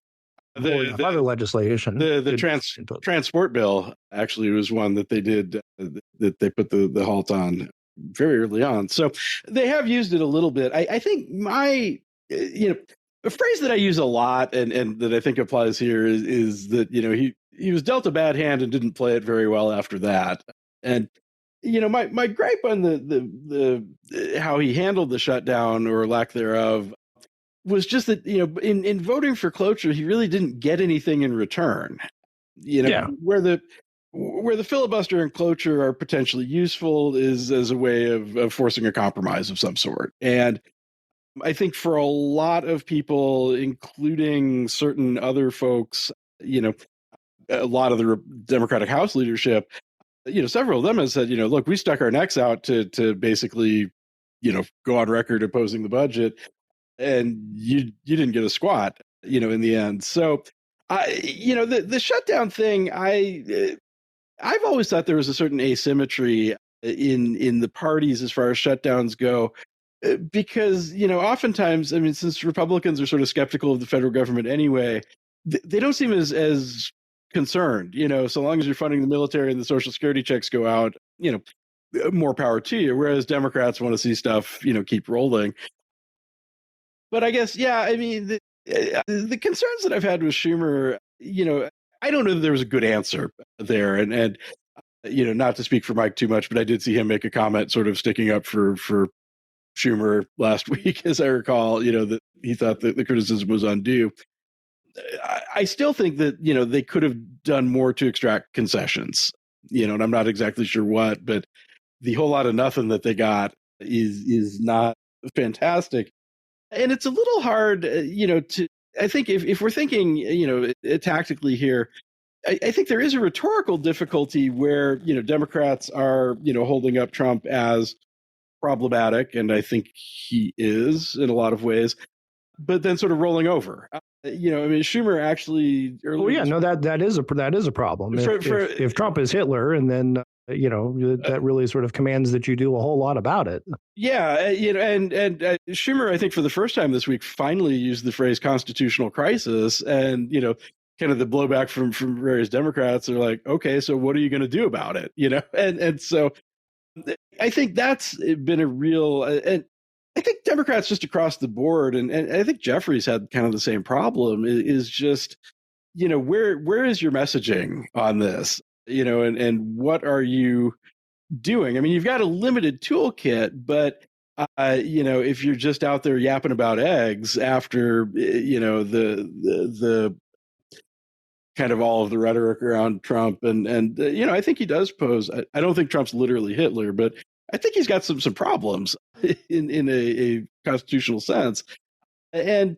the other legislation,
the transport bill actually was one that they did that they put the halt on very early on. So they have used it a little bit. I think a phrase that I use a lot and that I think applies here is that, he was dealt a bad hand and didn't play it very well after that. And my gripe on the how he handled the shutdown or lack thereof was just that, in voting for cloture, he really didn't get anything in return. Where the filibuster and cloture are potentially useful is as a way of forcing a compromise of some sort. And I think for a lot of people, including certain other folks, a lot of the Democratic House leadership, several of them have said, look, we stuck our necks out to basically, go on record opposing the budget, and you didn't get a squat, in the end. So, the shutdown thing, I've always thought there was a certain asymmetry in the parties as far as shutdowns go, because oftentimes, I mean, since Republicans are sort of skeptical of the federal government anyway, they don't seem as concerned. So long as you're funding the military and the Social Security checks go out, more power to you. Whereas Democrats want to see stuff keep rolling. But I guess, yeah, I mean, the concerns that I've had with Schumer, I don't know that there was a good answer there. And not to speak for Mike too much, but I did see him make a comment sort of sticking up for Schumer last week, as I recall, that he thought that the criticism was undue. I still think that, they could have done more to extract concessions, and I'm not exactly sure what, but the whole lot of nothing that they got is not fantastic. And it's a little hard, I think if we're thinking, tactically here, I think there is a rhetorical difficulty where, Democrats are, holding up Trump as problematic, and I think he is in a lot of ways, but then sort of rolling over. I mean, Schumer actually.
That is a problem. If Trump is Hitler, and then that really sort of commands that you do a whole lot about it.
Yeah, and Schumer, I think for the first time this week, finally used the phrase "constitutional crisis," and kind of the blowback from various Democrats are like, okay, so what are you going to do about it? And so I think that's been a real, and I think Democrats just across the board, and I think Jeffries had kind of the same problem, is just, where is your messaging on this? And what are you doing? I mean, you've got a limited toolkit, but if you're just out there yapping about eggs after the kind of all of the rhetoric around Trump, and I think he does pose. I don't think Trump's literally Hitler, but I think he's got some problems in a constitutional sense, and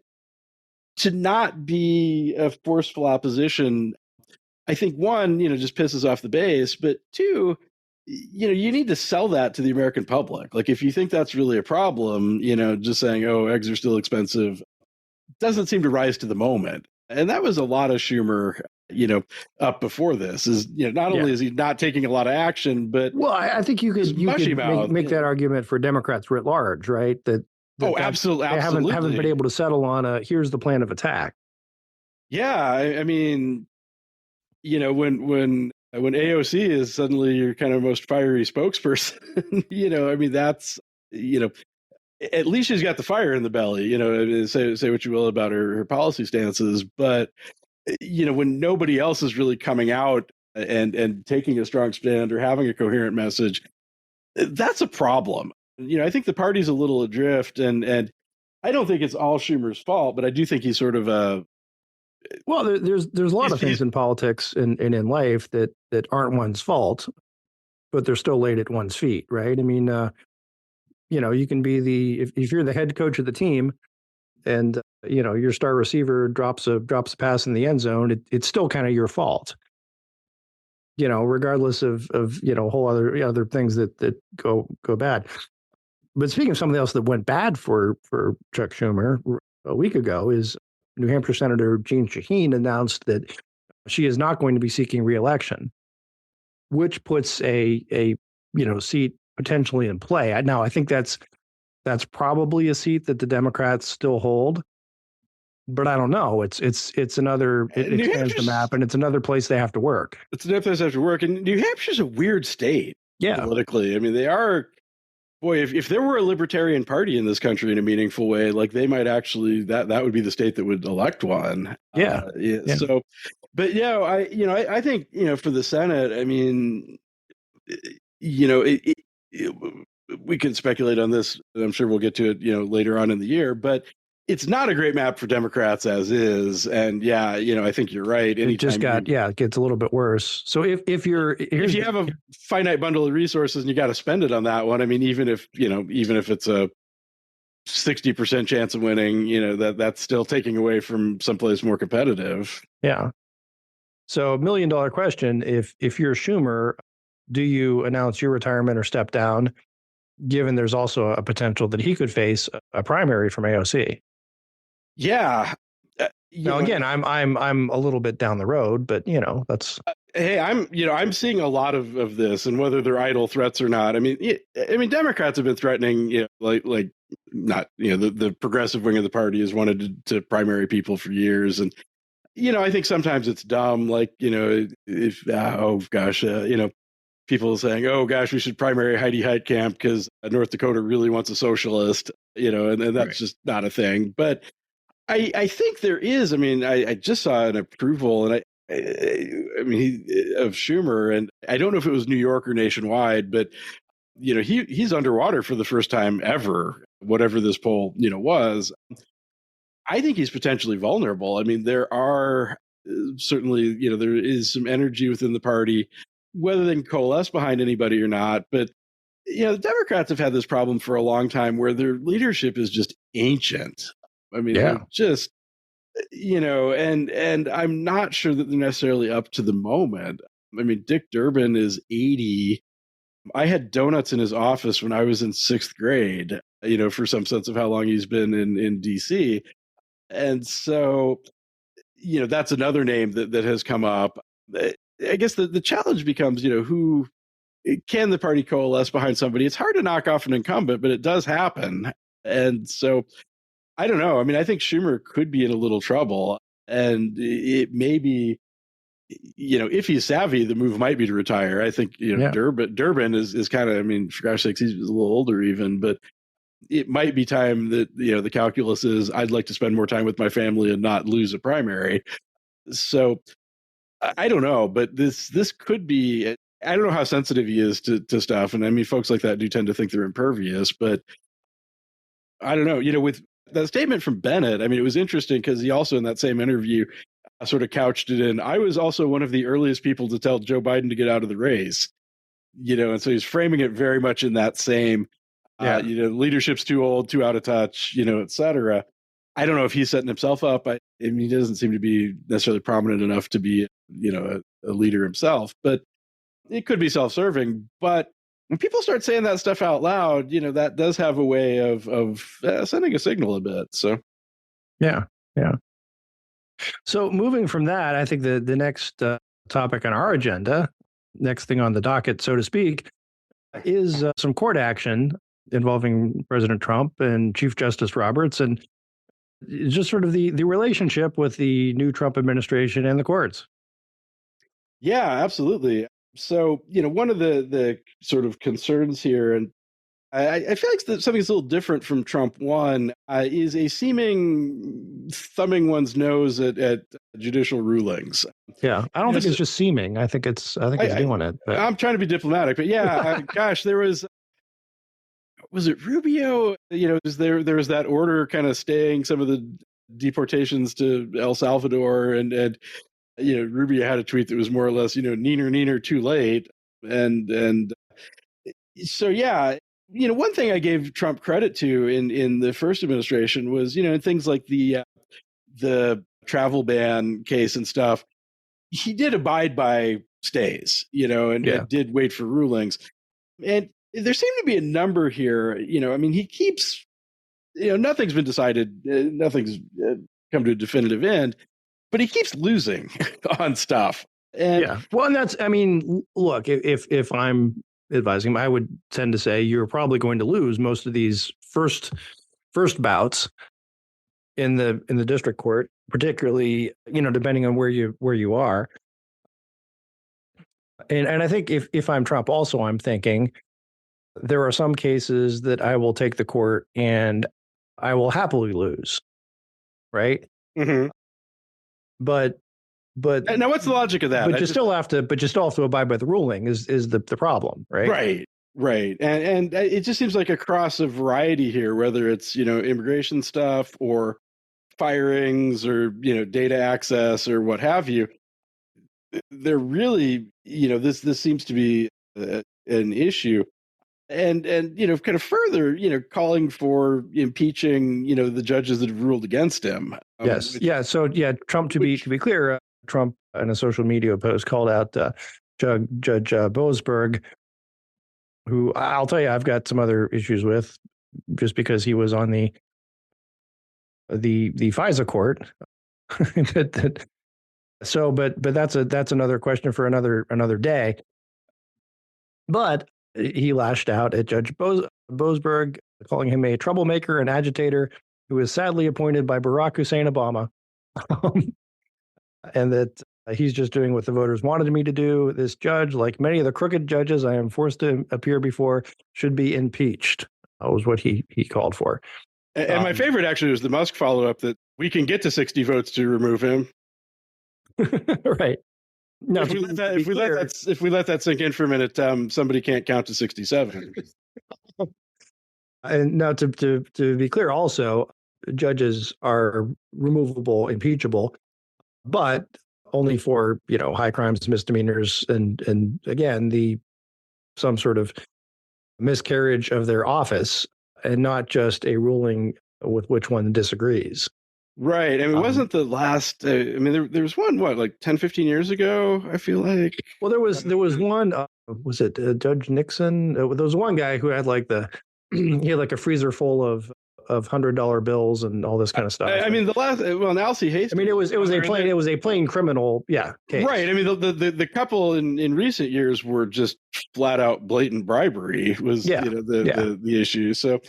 to not be a forceful opposition, I think one, just pisses off the base, but two, you need to sell that to the American public. Like, if you think that's really a problem, just saying, oh, eggs are still expensive, doesn't seem to rise to the moment. And that was a lot of Schumer, up before this, is, not only is he not taking a lot of action, but
I think you could make that argument for Democrats writ large, right?
Absolutely.
They haven't been able to settle on here's the plan of attack.
Yeah, I mean, when AOC is suddenly your kind of most fiery spokesperson, I mean, that's, at least she's got the fire in the belly, say what you will about her policy stances. But, when nobody else is really coming out and taking a strong stand or having a coherent message, that's a problem. I think the party's a little adrift, and I don't think it's all Schumer's fault, but I do think he's sort of a.
Well, there's a lot of things in politics and in life that aren't one's fault, but they're still laid at one's feet, right? I mean, you can be if you're the head coach of the team, and your star receiver drops a pass in the end zone, it's still kind of your fault, regardless of whole other things that go bad. But speaking of something else that went bad for Chuck Schumer a week ago, is New Hampshire Senator Jeanne Shaheen announced that she is not going to be seeking re-election, which puts a seat potentially in play. Now, I think that's probably a seat that the Democrats still hold, but I don't know. It expands the map, and it's another place they have to work.
It's another place they have to work, and New Hampshire's a weird state, politically. I mean, they are. Boy, if there were a libertarian party in this country in a meaningful way, like, they might actually, that would be the state that would elect one.
Yeah.
So, but I think, for the Senate, I mean, we can speculate on this. And I'm sure we'll get to it, later on in the year, but it's not a great map for Democrats as is. And I think you're right.
It just it gets a little bit worse. So if you
have a finite bundle of resources and you got to spend it on that one, I mean, even if it's a 60% chance of winning, that's still taking away from someplace more competitive.
Yeah. So $1 million question, if you're Schumer, do you announce your retirement or step down, given there's also a potential that he could face a primary from AOC?
Yeah.
Now, again, I'm a little bit down the road, but that's.
Hey, I'm seeing a lot of this, and whether they're idle threats or not. I mean, Democrats have been threatening, like not, the progressive wing of the party has wanted to primary people for years, and I think sometimes it's dumb, like if people saying, oh gosh, we should primary Heidi Heitkamp because North Dakota really wants a socialist, and that's right. Just not a thing, but. I think there is. I mean, I just saw an approval, and of Schumer, and I don't know if it was New York or nationwide, but he's underwater for the first time ever. Whatever this poll was, I think he's potentially vulnerable. I mean, there are certainly there is some energy within the party, whether they can coalesce behind anybody or not, but. The Democrats have had this problem for a long time where their leadership is just ancient. I mean, just, and I'm not sure that they're necessarily up to the moment. I mean, Dick Durbin is 80. I had donuts in his office when I was in 6th grade, for some sense of how long he's been in DC. And so, that's another name that has come up. I guess the challenge becomes, who can the party coalesce behind somebody? It's hard to knock off an incumbent, but it does happen. And so, I don't know. I mean, I think Schumer could be in a little trouble, and it may be, if he's savvy, the move might be to retire. I think, Durbin is kind of, I mean, for gosh sakes, he's a little older even, but it might be time that, the calculus is I'd like to spend more time with my family and not lose a primary. So I don't know, but this could be, I don't know how sensitive he is to stuff. And I mean, folks like that do tend to think they're impervious, but I don't know, with that statement from Bennett, I mean, it was interesting because he also in that same interview sort of couched it in, I was also one of the earliest people to tell Joe Biden to get out of the race, and so he's framing it very much in that same, leadership's too old, too out of touch, et cetera. I don't know if he's setting himself up. I mean, he doesn't seem to be necessarily prominent enough to be, a leader himself, but it could be self-serving. But when people start saying that stuff out loud, that does have a way of sending a signal a bit. So,
yeah. So moving from that, I think the next topic on our agenda, next thing on the docket, so to speak, is some court action involving President Trump and Chief Justice Roberts, and just sort of the relationship with the new Trump administration and the courts.
Yeah, absolutely. So, one of the sort of concerns here, and I feel like something that's a little different from Trump 1, is a seeming thumbing one's nose at judicial rulings.
Yeah, I don't think it's just seeming. I think it's doing it. But.
I'm trying to be diplomatic, but yeah, gosh, there was it Rubio? There was that order kind of staying some of the deportations to El Salvador, and Rubio had a tweet that was more or less, neener, too late. And so, yeah, one thing I gave Trump credit to in the first administration was, things like the travel ban case and stuff, he did abide by stays, and did wait for rulings. And there seemed to be a number here, I mean, he keeps, nothing's been decided, nothing's come to a definitive end, but he keeps losing on stuff. And
well, and that's, I mean, look, if I'm advising him, I would tend to say you're probably going to lose most of these first bouts in the district court, particularly, depending on where you are. And I think if I'm Trump also, I'm thinking there are some cases that I will take the court and I will happily lose. Right.
Mm-hmm.
But but
now what's the logic of that?
But you still have to abide by the ruling is the problem, right?
Right. And it just seems like a cross of variety here, whether it's, immigration stuff or firings or, data access or what have you. They're really, this seems to be an issue. And kind of further, calling for impeaching, the judges that have ruled against him.
Yes. So Trump, to be clear, Trump in a social media post called out Judge Boasberg, who I'll tell you I've got some other issues with, just because he was on the FISA court. But that's another question for another day. But he lashed out at Judge Boasberg, calling him a troublemaker and agitator who was sadly appointed by Barack Hussein Obama, and that he's just doing what the voters wanted me to do. This judge, like many of the crooked judges I am forced to appear before, should be impeached. That was what he called for.
And my favorite actually was the Musk follow-up that we can get to 60 votes to remove him.
Right. No,
if we let that sink in for a minute, somebody can't count to 67.
And now to be clear, also, judges are removable, impeachable, but only for high crimes, misdemeanors, and again some sort of miscarriage of their office, and not just a ruling with which one disagrees.
Right. I mean, wasn't the last, there was one, like 10, 15 years ago, I feel like.
Well, there was one, was it Judge Nixon? There was one guy who had he had like a freezer full of $100 bills and all this kind of stuff.
I mean, the last, Alcee Hastings.
I mean, it was a plain criminal, case.
Right. I mean, the couple in recent years were just flat out blatant bribery was the issue. So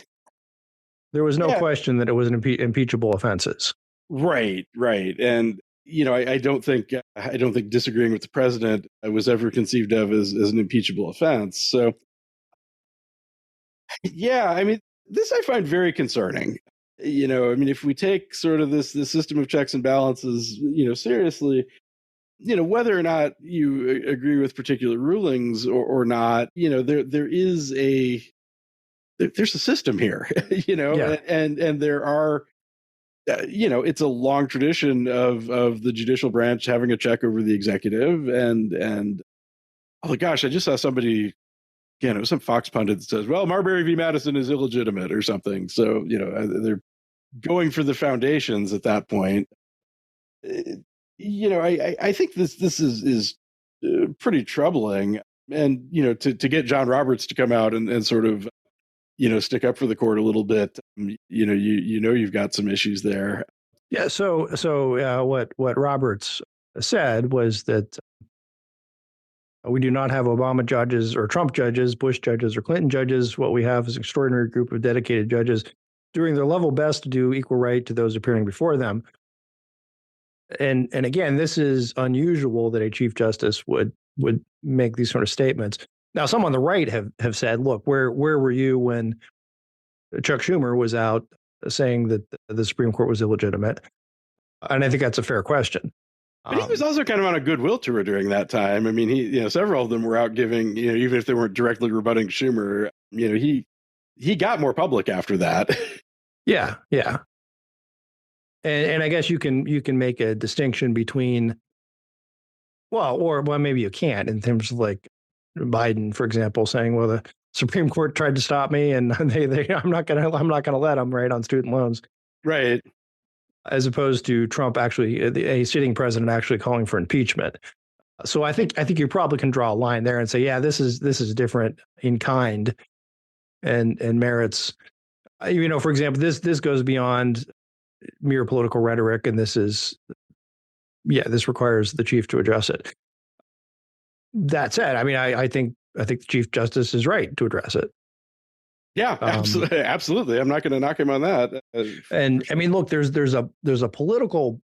there was no question that it was an impeachable offenses.
Right. And I don't think disagreeing with the president was ever conceived of as an impeachable offense. So yeah, I mean, this I find very concerning. If we take sort of this system of checks and balances, seriously, whether or not you agree with particular rulings or not, there's a system here, and there are, it's a long tradition of the judicial branch having a check over the executive, and oh my gosh, I just saw somebody. It was some Fox pundit that says, well, Marbury v. Madison is illegitimate or something. So, they're going for the foundations at that point. I think this is pretty troubling. And, to get John Roberts to come out and sort of, stick up for the court a little bit, you've got some issues there.
Yeah. So what Roberts said was that we do not have Obama judges or Trump judges, Bush judges or Clinton judges. What we have is an extraordinary group of dedicated judges doing their level best to do equal right to those appearing before them. And again, this is unusual that a chief justice would make these sort of statements. Now, some on the right have said, look, where were you when Chuck Schumer was out saying that the Supreme Court was illegitimate? And I think that's a fair question.
But he was also kind of on a goodwill tour during that time. I mean, he, several of them were out giving, even if they weren't directly rebutting Schumer, he got more public after that.
Yeah. And I guess you can make a distinction between, well, maybe you can't, in terms of like Biden, for example, saying, well, the Supreme Court tried to stop me and I'm not going to let them, right, on student loans.
Right.
As opposed to Trump actually, a sitting president actually calling for impeachment. So I think you probably can draw a line there and say, yeah, this is different in kind and merits. For example, this goes beyond mere political rhetoric, and this requires the chief to address it. That said, I mean, I think the Chief Justice is right to address it.
Yeah, absolutely. I'm not going to knock him on that.
And I mean, look, there's a political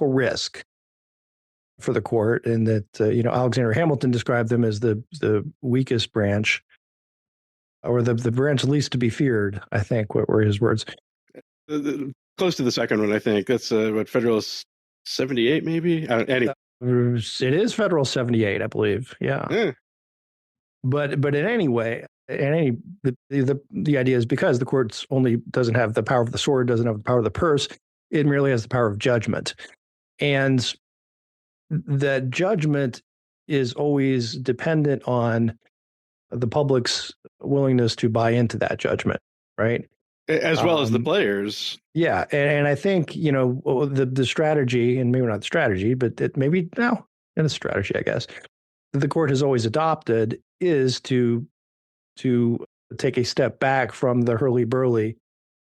risk for the court, in that Alexander Hamilton described them as the weakest branch, or the branch least to be feared. I think what were his words.
Close to the second one, I think. That's what Federalist 78, maybe. Anyway.
It is federal 78, I believe. Yeah. But in any way, the idea is because the courts only doesn't have the power of the sword, doesn't have the power of the purse, it merely has the power of judgment. And that judgment is always dependent on the public's willingness to buy into that judgment, right?
As well as the players.
Yeah. And I think, the strategy, and maybe not the strategy, but it maybe now in a strategy, I guess, that the court has always adopted is to take a step back from the hurly-burly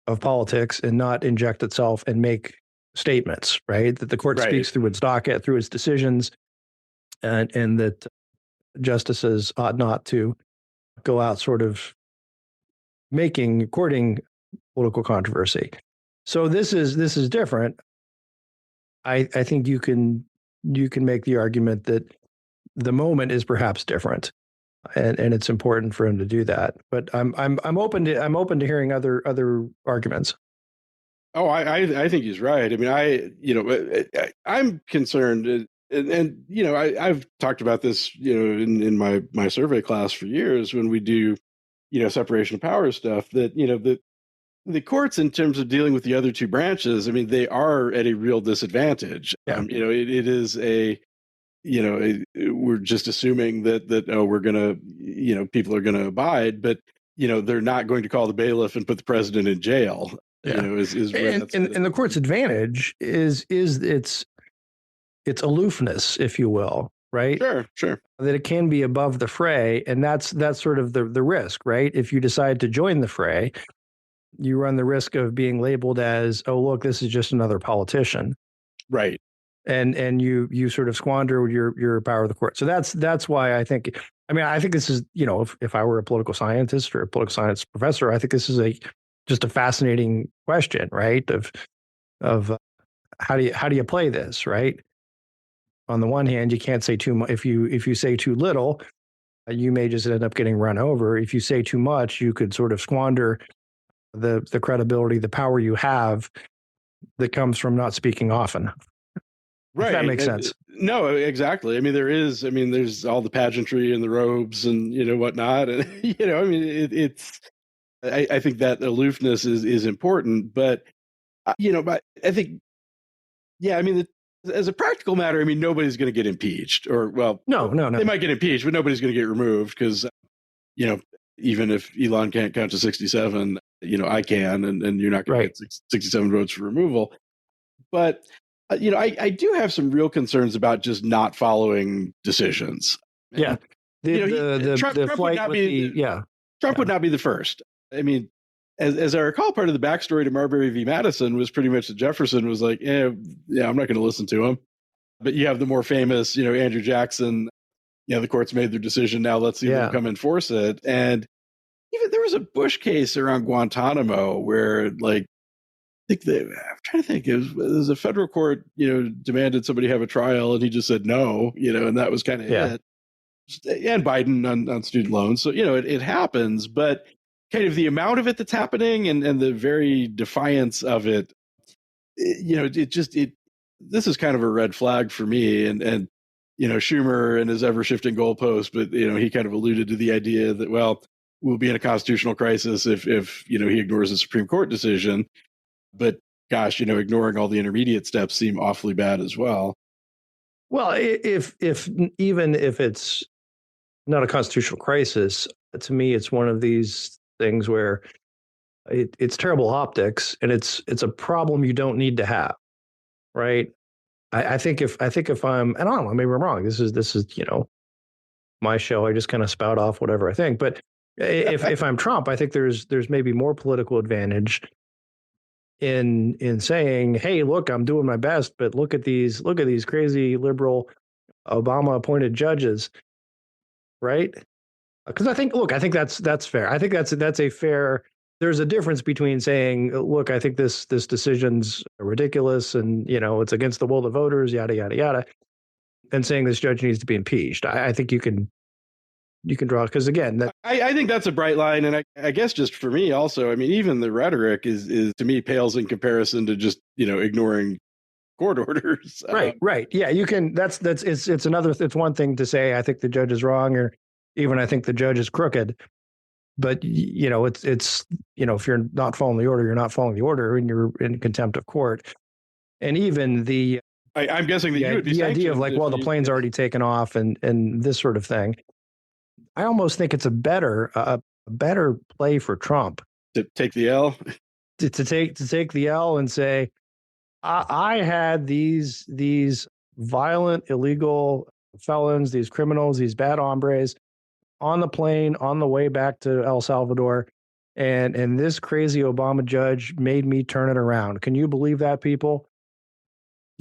of politics and not inject itself and make statements, right? That the court speaks through its docket, through its decisions, and that justices ought not to go out sort of courting political controversy. So this is different. I think you can make the argument that the moment is perhaps different, and it's important for him to do that. But I'm open to hearing other arguments.
Oh, I think he's right. I mean, I'm concerned, and I've talked about this, in my survey class for years when we do, separation of powers stuff, that the courts, in terms of dealing with the other two branches, I mean, they are at a real disadvantage.
Yeah.
It is we're just assuming that we're gonna, people are gonna abide, but they're not going to call the bailiff and put the president in jail.
Yeah.
And
the court's advantage is its aloofness, if you will, right?
Sure.
That it can be above the fray, and that's sort of the risk, right? If you decide to join the fray, you run the risk of being labeled as, oh, look, this is just another politician,
right?
And you sort of squander your power of the court. So that's why I think. I mean, I think this is, if I were a political scientist or a political science professor, I think this is just a fascinating question, right? Of how do you play this, right? On the one hand, you can't say too much. If you say too little, you may just end up getting run over. If you say too much, you could sort of squander the credibility, the power you have that comes from not speaking often.
Right.
If that makes sense.
No, exactly. I mean, there's all the pageantry and the robes and, whatnot. And, I think that aloofness is important, but, but I think, I mean, as a practical matter, I mean, nobody's going to get impeached, or, well,
no.
They might get impeached, but nobody's going to get removed because, even if Elon can't count to 67, I can, and you're not going to get 67 votes for removal. But, I do have some real concerns about just not following decisions.
Yeah.
Trump would not be Trump would not be the first. I mean, as I recall, part of the backstory to Marbury v. Madison was pretty much that Jefferson was like, I'm not going to listen to him. But you have the more famous, Andrew Jackson, the courts made their decision. Now let's see them come enforce it. And even there was a Bush case around Guantanamo where, like, I'm trying to think, it was a federal court, demanded somebody have a trial, and he just said no, and that was kind of it. And Biden on student loans. So, it happens, but kind of the amount of it that's happening and the very defiance of it, this is kind of a red flag for me. And Schumer and his ever shifting goalpost, but, he kind of alluded to the idea that, well, we'll be in a constitutional crisis if he ignores a Supreme Court decision. But gosh, ignoring all the intermediate steps seem awfully bad as well.
Well, even if it's not a constitutional crisis, to me, it's one of these things where it's terrible optics, and it's a problem you don't need to have, right? I think if I'm, and I don't know, maybe I'm wrong. This is my show. I just kind of spout off whatever I think. But if I'm Trump, I think there's maybe more political advantage in saying, hey, look, I'm doing my best, but look at these crazy liberal Obama appointed judges, right? Because I think that's fair. I think that's a fair. There's a difference between saying, look, I think this decision's ridiculous and it's against the will of the voters, yada yada yada, and saying this judge needs to be impeached. I think you can draw, because again,
I think that's a bright line, and I guess just for me also, I mean, even the rhetoric is to me pales in comparison to just ignoring court orders.
Right. Yeah, you can. It's one thing to say I think the judge is wrong, or even I think the judge is crooked. But it's if you're not following the order, you're not following the order, and you're in contempt of court. And even
I'm guessing that you would be
the idea of
sanctioned
like, well, the plane's already taken off, and this sort of thing. I almost think it's a better play for Trump
to take the L,
to take the L and say, I had these violent, illegal felons, these criminals, these bad hombres on the plane on the way back to El Salvador, and this crazy Obama judge made me turn it around. Can you believe that, people?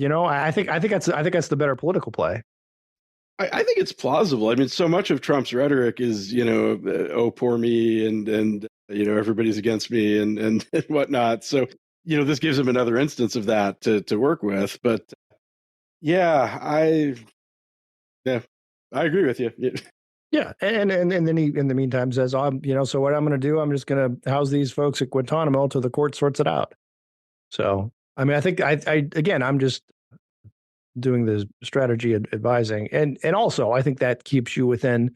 I think that's the better political play.
I think it's plausible. I mean, so much of Trump's rhetoric is, oh, poor me, and everybody's against me, and whatnot. So, this gives him another instance of that to work with. But I agree with you.
Yeah, and then he, in the meantime, says, so what I'm going to do, I'm just going to house these folks at Guantanamo till the court sorts it out. So, I mean, I think I'm just doing the strategy advising, and also I think that keeps you within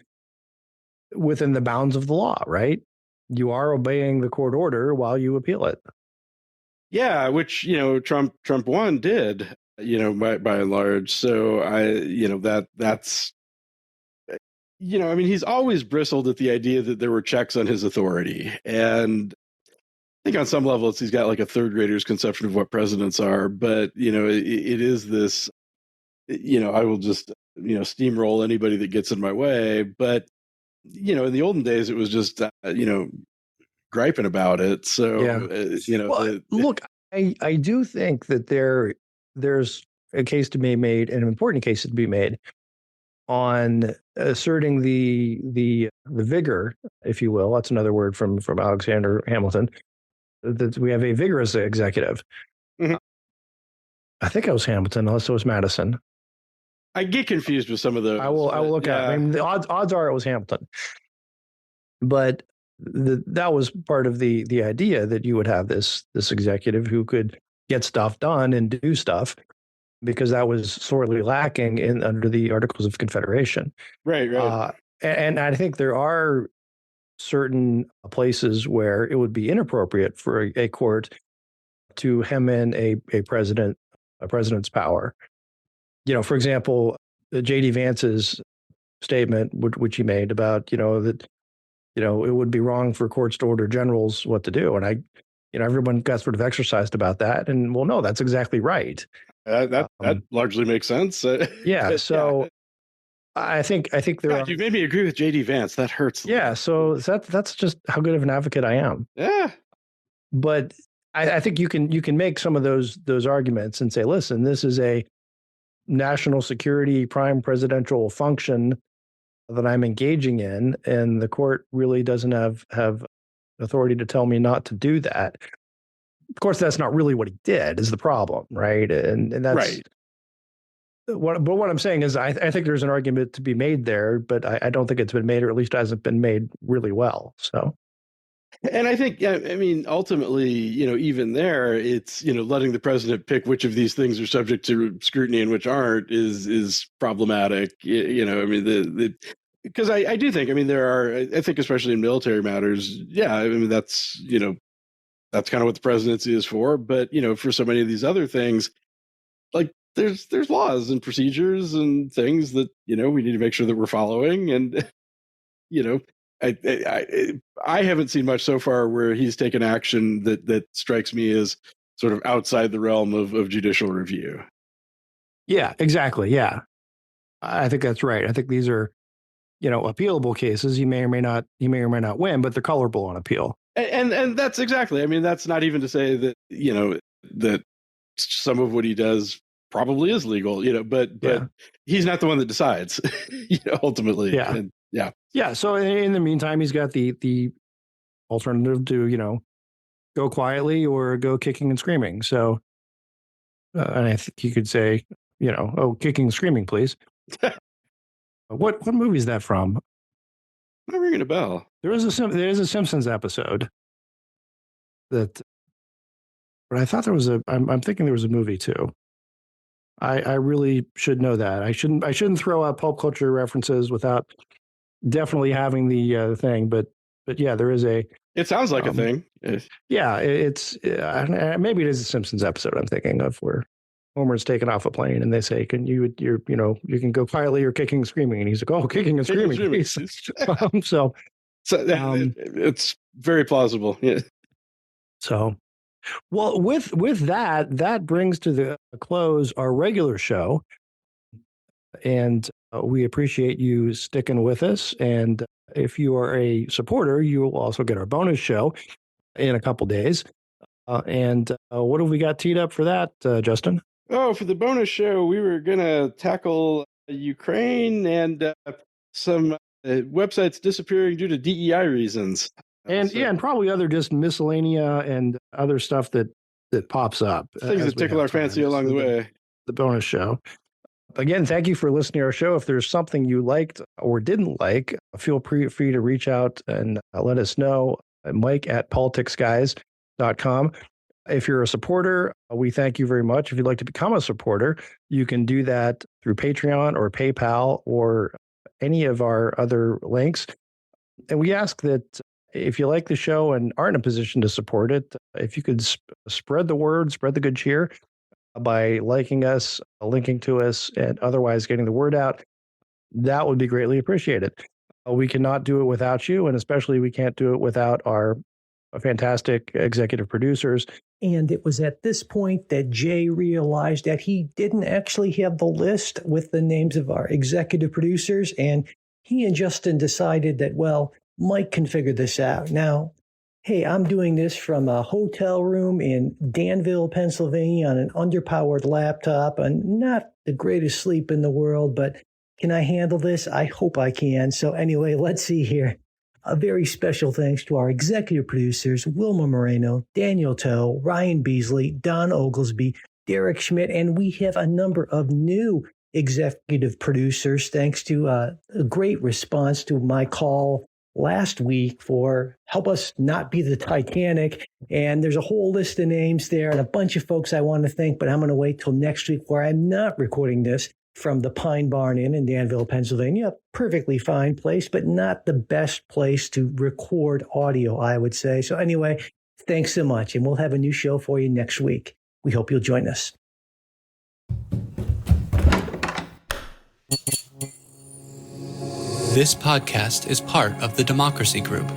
the bounds of the law, right? You are obeying the court order while you appeal it.
Yeah, which Trump 1 did, by and large. So that's. I mean, he's always bristled at the idea that there were checks on his authority. And I think on some levels, he's got like a third grader's conception of what presidents are. But, it is this, I will just, steamroll anybody that gets in my way. But, in the olden days, it was just, griping about it. So,
look, I do think that there's a case to be made, an important case to be made, on asserting the vigor, if you will. That's another word from Alexander Hamilton. That we have a vigorous executive.
Mm-hmm.
I think it was Hamilton, unless it was Madison.
I get confused with some of those.
I will look at it. I mean, the odds are it was Hamilton. But that was part of the idea that you would have this executive who could get stuff done and do stuff, because that was sorely lacking under the Articles of Confederation.
Right.
And I think there are certain places where it would be inappropriate for a court to hem in a president's power. For example, J.D. Vance's statement, which he made about, that, it would be wrong for courts to order generals what to do. And everyone got sort of exercised about that. And well, no, that's exactly right.
That largely makes sense.
Yeah. So I think there.
You made me agree with J.D. Vance. That hurts.
Yeah. So that's just how good of an advocate I am.
Yeah.
But I think you can make some of those arguments and say, listen, this is a national security prime presidential function that I'm engaging in, and the court really doesn't have authority to tell me not to do that. Of course, that's not really what he did, is the problem, right? And that's
right.
What I'm saying is, I think there's an argument to be made there, but I don't think it's been made, or at least hasn't been made really well. So,
and I think, I mean, ultimately, even there, it's letting the president pick which of these things are subject to scrutiny and which aren't is problematic. I mean, because I do think, I mean, there are, I think, especially in military matters, yeah, I mean, that's that's kind of what the presidency is for. But, for so many of these other things, like there's laws and procedures and things that, we need to make sure that we're following. And, I haven't seen much so far where he's taken action that strikes me as sort of outside the realm of judicial review.
Yeah, exactly. Yeah, I think that's right. I think these are, appealable cases. He may or may not win, but they're colorable on appeal.
And that's exactly. I mean, that's not even to say that that some of what he does probably is legal. But he's not the one that decides. Ultimately.
Yeah.
And, yeah.
Yeah. So in the meantime, he's got the alternative to go quietly or go kicking and screaming. So, and I think you could say, oh, kicking and screaming, please. What movie is that from?
I'm ringing a bell.
There is a Simpsons episode that, but I thought there was I'm thinking there was a movie too. I really should know that. I shouldn't throw out pulp culture references without definitely having the thing. But yeah, there is a.
It sounds like a thing.
Yeah, it's maybe it is a Simpsons episode I'm thinking of where Homer's taken off a plane and they say, "Can you can go quietly or kicking and screaming?" And he's like, "Oh, kicking and screaming." So
it's very plausible. Yeah.
So, well, with that brings to the close our regular show, and we appreciate you sticking with us. And if you are a supporter, you will also get our bonus show in a couple days. And what have we got teed up for that, Justin?
Oh, for the bonus show, we were going to tackle Ukraine and some websites disappearing due to DEI reasons.
And and probably other just miscellanea and other stuff that pops up.
Things that tickle our fancy along the way.
The bonus show. Again, thank you for listening to our show. If there's something you liked or didn't like, feel free to reach out and let us know. Mike@politicsguys.com. If you're a supporter, we thank you very much. If you'd like to become a supporter, you can do that through Patreon or PayPal or any of our other links. And we ask that if you like the show and aren't in a position to support it, if you could spread the word, spread the good cheer by liking us, linking to us, and otherwise getting the word out, that would be greatly appreciated. We cannot do it without you, and especially we can't do it without our fantastic executive producers.
And it was at this point that Jay realized that he didn't actually have the list with the names of our executive producers. And he and Justin decided that, well, Mike can figure this out. Now, hey, I'm doing this from a hotel room in Danville, Pennsylvania on an underpowered laptop and not the greatest sleep in the world, but can I handle this? I hope I can. So anyway, let's see here. A very special thanks to our executive producers, Wilma Moreno, Daniel Toe, Ryan Beasley, Don Oglesby, Derek Schmidt, and we have a number of new executive producers thanks to a great response to my call last week for help us not be the Titanic. And there's a whole list of names there and a bunch of folks I want to thank, but I'm going to wait till next week where I'm not recording this from the Pine Barn Inn in Danville, Pennsylvania. A perfectly fine place, but not the best place to record audio, I would say. So anyway, thanks so much. And we'll have a new show for you next week. We hope you'll join us.
This podcast is part of the Democracy Group,